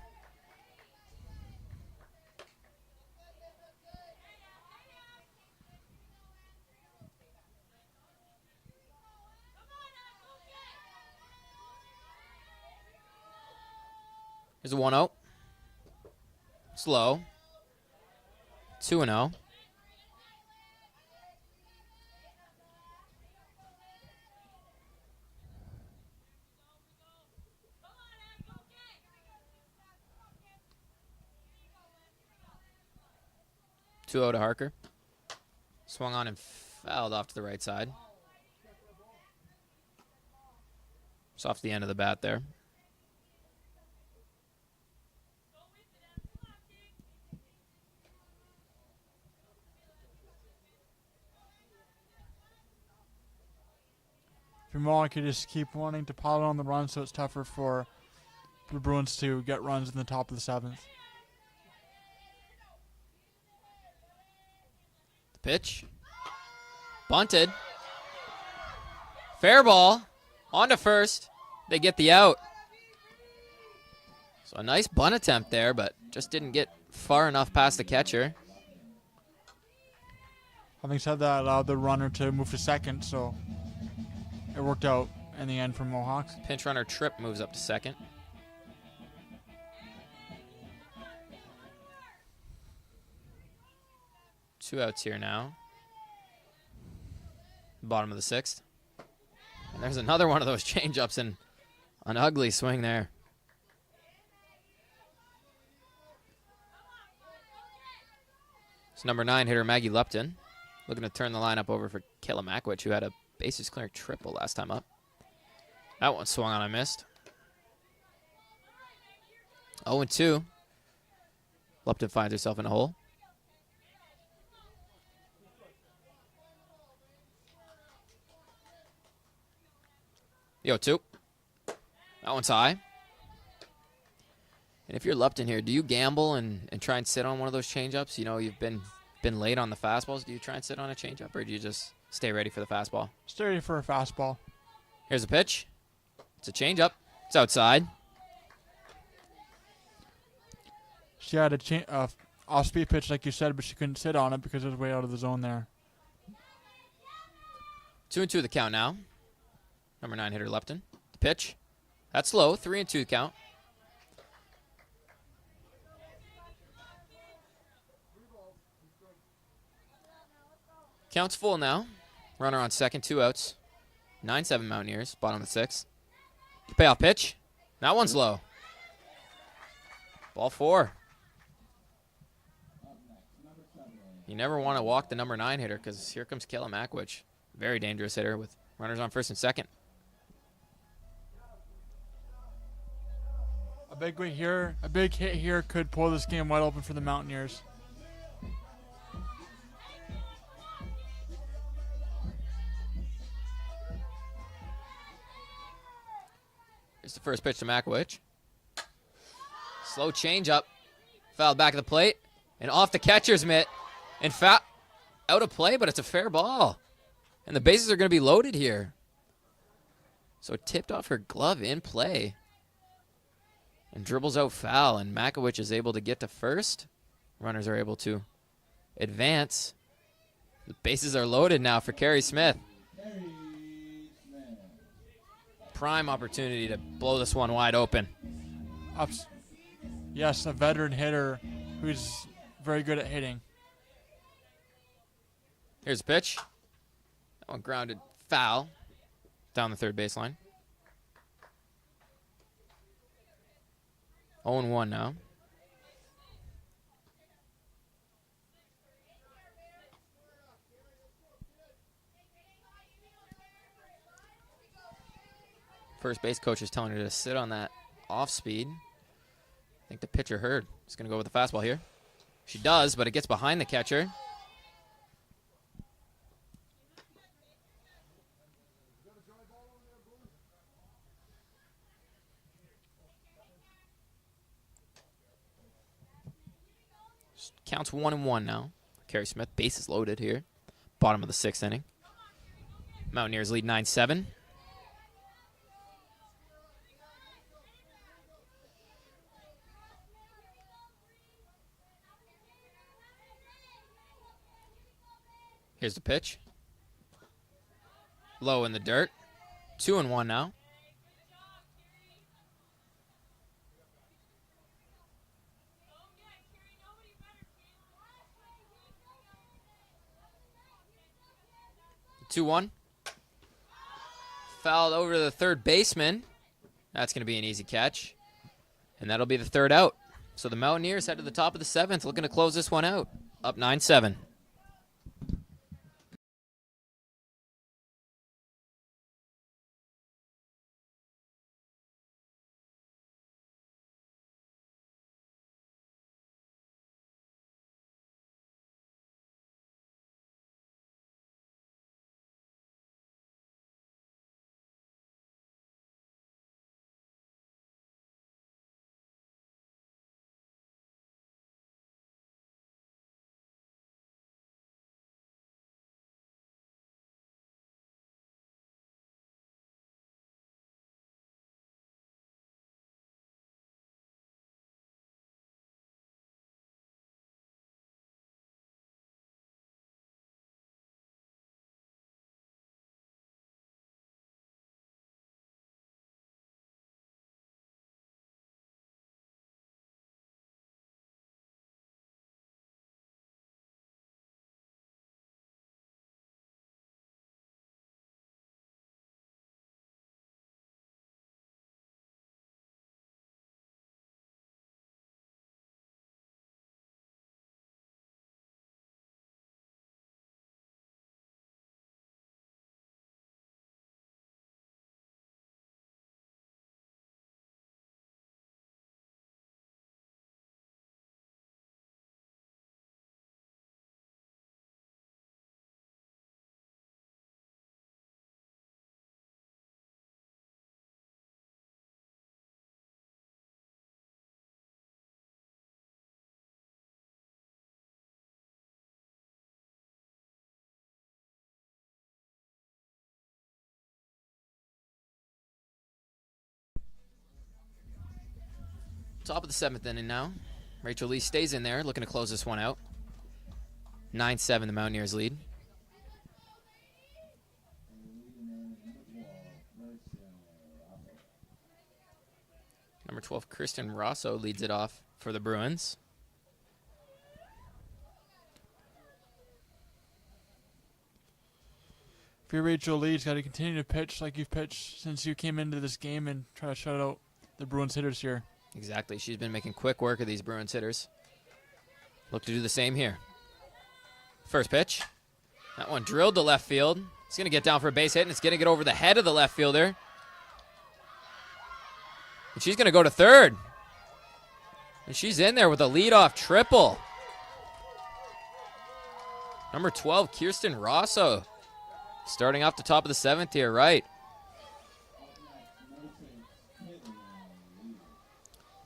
Here's a 1-0. Slow. 2-0. 2-0 to Harker. Swung on and fouled off to the right side. It's off the end of the bat there. If you're Mohawk, you just keep wanting to pile on the run, so it's tougher for the Bruins to get runs in the top of the 7th. The pitch. Bunted. Fair ball. On to first. They get the out. So a nice bunt attempt there, but just didn't get far enough past the catcher. Having said that, allowed the runner to move to second, so it worked out in the end for Mohawks. Pinch runner Tripp moves up to second. Two outs here now. Bottom of the 6th. And there's another one of those changeups and an ugly swing there. It's number 9 hitter Maggie Lupton looking to turn the lineup over for Kayla Makwich, who had a bases clearing triple last time up. That one swung on and missed. 0-2. Lupton finds herself in a hole. Yo, 2. That one's high. And if you're Lupton here, do you gamble and try and sit on one of those changeups? You know, you've been late on the fastballs. Do you try and sit on a changeup, or do you just stay ready for the fastball? Stay ready for a fastball. Here's a pitch. It's a changeup. It's outside. She had a off-speed pitch, like you said, but she couldn't sit on it because it was way out of the zone there. 2-2 the count now. Number 9 hitter Lupton. The pitch. That's low. 3-2 count. Count's full now. Runner on second, 2 outs. 9-7 Mountaineers, bottom of the 6th. The payoff pitch. That one's low. Ball 4. You never want to walk the number 9 hitter because here comes Kayla Makwich. Very dangerous hitter with runners on first and second. A big hit here could pull this game wide open for the Mountaineers. Here's the first pitch to Makwich. Slow changeup. Fouled back of the plate. And off the catcher's mitt. And out of play, but it's a fair ball. And the bases are going to be loaded here. So tipped off her glove in play. And dribbles out foul. And Makwich is able to get to first. Runners are able to advance. The bases are loaded now for Carrie Smith. Prime opportunity to blow this one wide open. Yes, a veteran hitter who's very good at hitting. Here's a pitch. That one grounded foul down the third baseline. 0-1 now. First base coach is telling her to sit on that off speed. I think the pitcher heard. He's going to go with the fastball here. She does, but it gets behind the catcher. Counts 1-1 now. Carrie Smith, bases loaded here. Bottom of the 6th inning. Mountaineers lead 9-7. Here's the pitch. Low in the dirt. 2-1 now. The 2-1. Fouled over to the third baseman. That's going to be an easy catch. And that'll be the third out. So the Mountaineers head to the top of the 7th, looking to close this one out. up 9-7. Top of the 7th inning now. Rachel Lee stays in there, looking to close this one out. 9-7, the Mountaineers lead. Number 12, Kristen Rosso leads it off for the Bruins. If you're Rachel Lee, you've got to continue to pitch like you've pitched since you came into this game and try to shut out the Bruins hitters here. Exactly. She's been making quick work of these Bruins hitters. Look to do the same here. First pitch. That one drilled to left field. It's going to get down for a base hit, and it's going to get over the head of the left fielder. And she's going to go to third. And she's in there with a leadoff triple. Number 12, Kirsten Rosso. Starting off the top of the 7th here, right.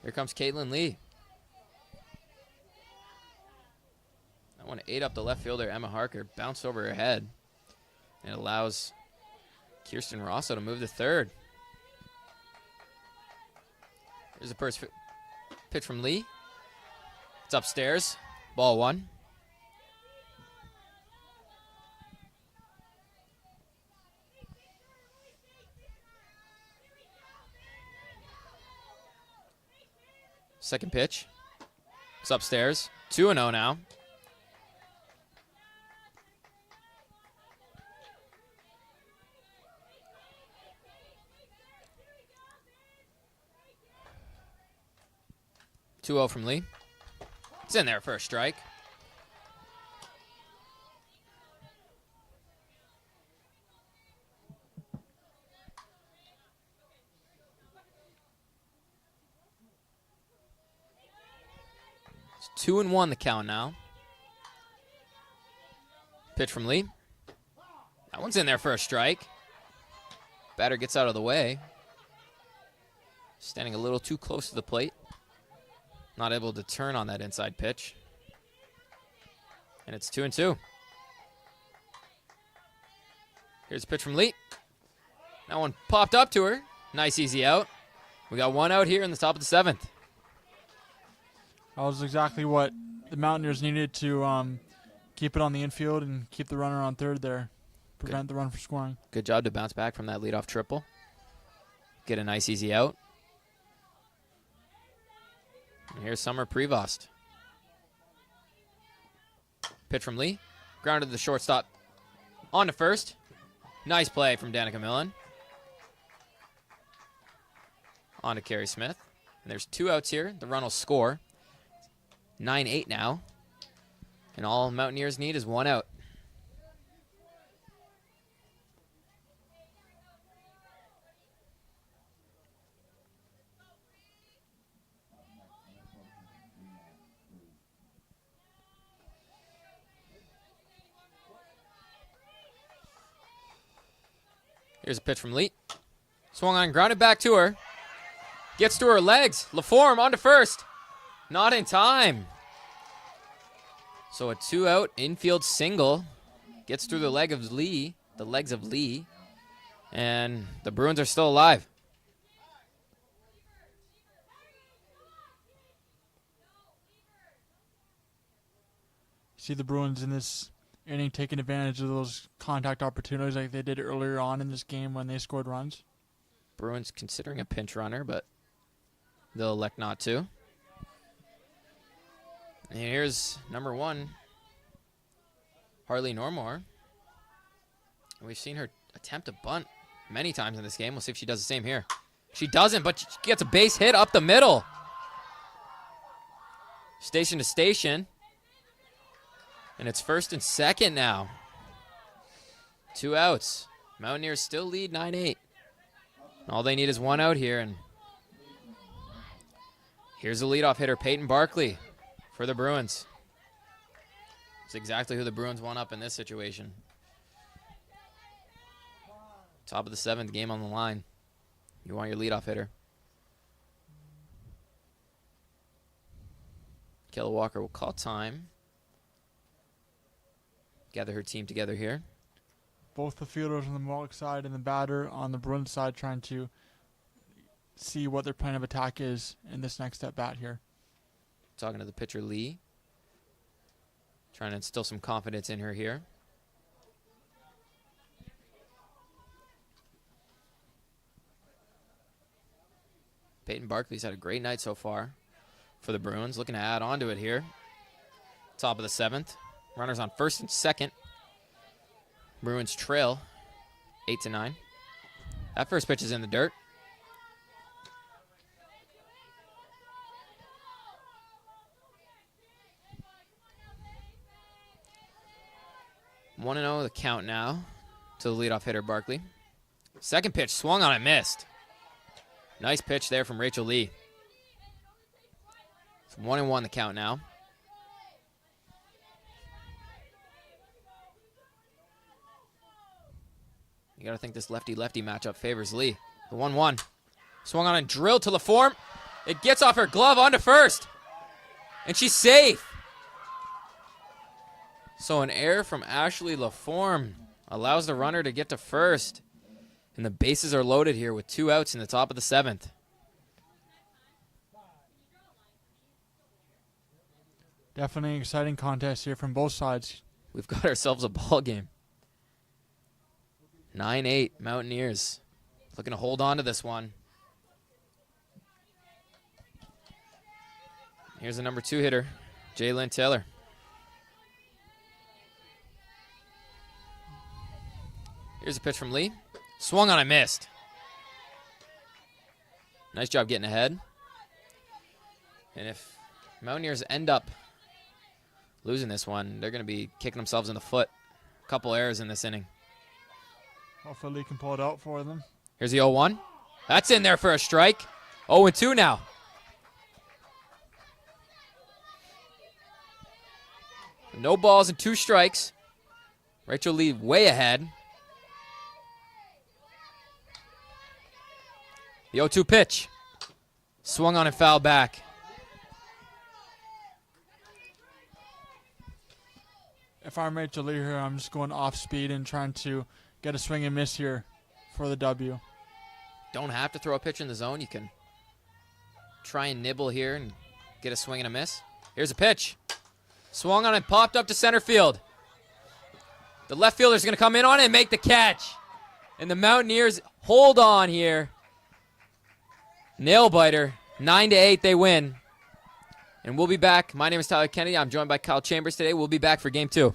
Here comes Caitlin Lee. That one ate up the left fielder, Emma Harker. Bounced over her head. And it allows Kirsten Rosso to move to third. Here's the first pitch from Lee. It's upstairs. Ball 1. Second pitch. It's upstairs. 2-0 now. Two-0 from Lee. It's in there for a strike. It's 2-1 the count now. Pitch from Lee. That one's in there for a strike. Batter gets out of the way. Standing a little too close to the plate. Not able to turn on that inside pitch. And it's 2-2. Here's a pitch from Lee. That one popped up to her. Nice easy out. We got one out here in the top of the 7th. That was exactly what the Mountaineers needed to keep it on the infield and keep the runner on third there. Prevent the run from scoring. Good job to bounce back from that leadoff triple. Get a nice easy out. And here's Summer Prevost. Pitch from Lee. Grounded to the shortstop. On to first. Nice play from Danica Millen. On to Carrie Smith. And there's 2 outs here. The run will score. 9-8 now. And all Mountaineers need is 1 out. Here's a pitch from Lee. Swung on, grounded back to her. Gets to her legs. LaForme on to first. Not in time. So a 2-out infield single. Gets through the legs of Lee. And the Bruins are still alive. See the Bruins in this inning taking advantage of those contact opportunities like they did earlier on in this game when they scored runs. Bruins considering a pinch runner, but they'll elect not to. And here's number 1, Harley Normore. We've seen her attempt a bunt many times in this game. We'll see if she does the same here. She doesn't, but she gets a base hit up the middle. Station to station. And it's first and second now. 2 outs. Mountaineers still lead 9-8. All they need is 1 out here. And here's the leadoff hitter, Peyton Barkley, for the Bruins. It's exactly who the Bruins want up in this situation. Top of the 7th, game on the line. You want your leadoff hitter. Kayla Walker will call time. Gather her team together here. Both the fielders on the Mohawk side and the batter on the Bruins side trying to see what their plan of attack is in this next at bat here. Talking to the pitcher, Lee. Trying to instill some confidence in her here. Peyton Barkley's had a great night so far for the Bruins. Looking to add on to it here. Top of the 7th. Runners on first and second. Bruins trail 8-9. That first pitch is in the dirt. One 1-0 the count now to the leadoff hitter, Barkley. Second pitch swung on and missed. Nice pitch there from Rachel Lee. It's 1-1 the count now. You got to think this lefty-lefty matchup favors Lee. The 1-1. Swung on and drilled to LaForme. It gets off her glove onto first. And she's safe. So an error from Ashley LaForme allows the runner to get to first. And the bases are loaded here with 2 outs in the top of the 7th. Definitely an exciting contest here from both sides. We've got ourselves a ball game. 9-8 Mountaineers. Looking to hold on to this one. Here's the number 2 hitter, Jalen Taylor. Here's a pitch from Lee. Swung on and missed. Nice job getting ahead. And if Mountaineers end up losing this one, they're going to be kicking themselves in the foot. A couple errors in this inning. Hopefully Lee can pull it out for them. Here's the 0-1. That's in there for a strike. 0-2 now. No balls and 2 strikes. Rachel Lee way ahead. The 0-2 pitch. Swung on and fouled back. If I'm Rachel Lee here, I'm just going off speed and trying to get a swing and miss here for the W. Don't have to throw a pitch in the zone. You can try and nibble here and get a swing and a miss. Here's a pitch. Swung on and popped up to center field. The left fielder's going to come in on it and make the catch. And the Mountaineers hold on here. Nail biter. 9-8 they win. And we'll be back. My name is Tyler Kennedy. I'm joined by Kyle Chambers today. We'll be back for game 2.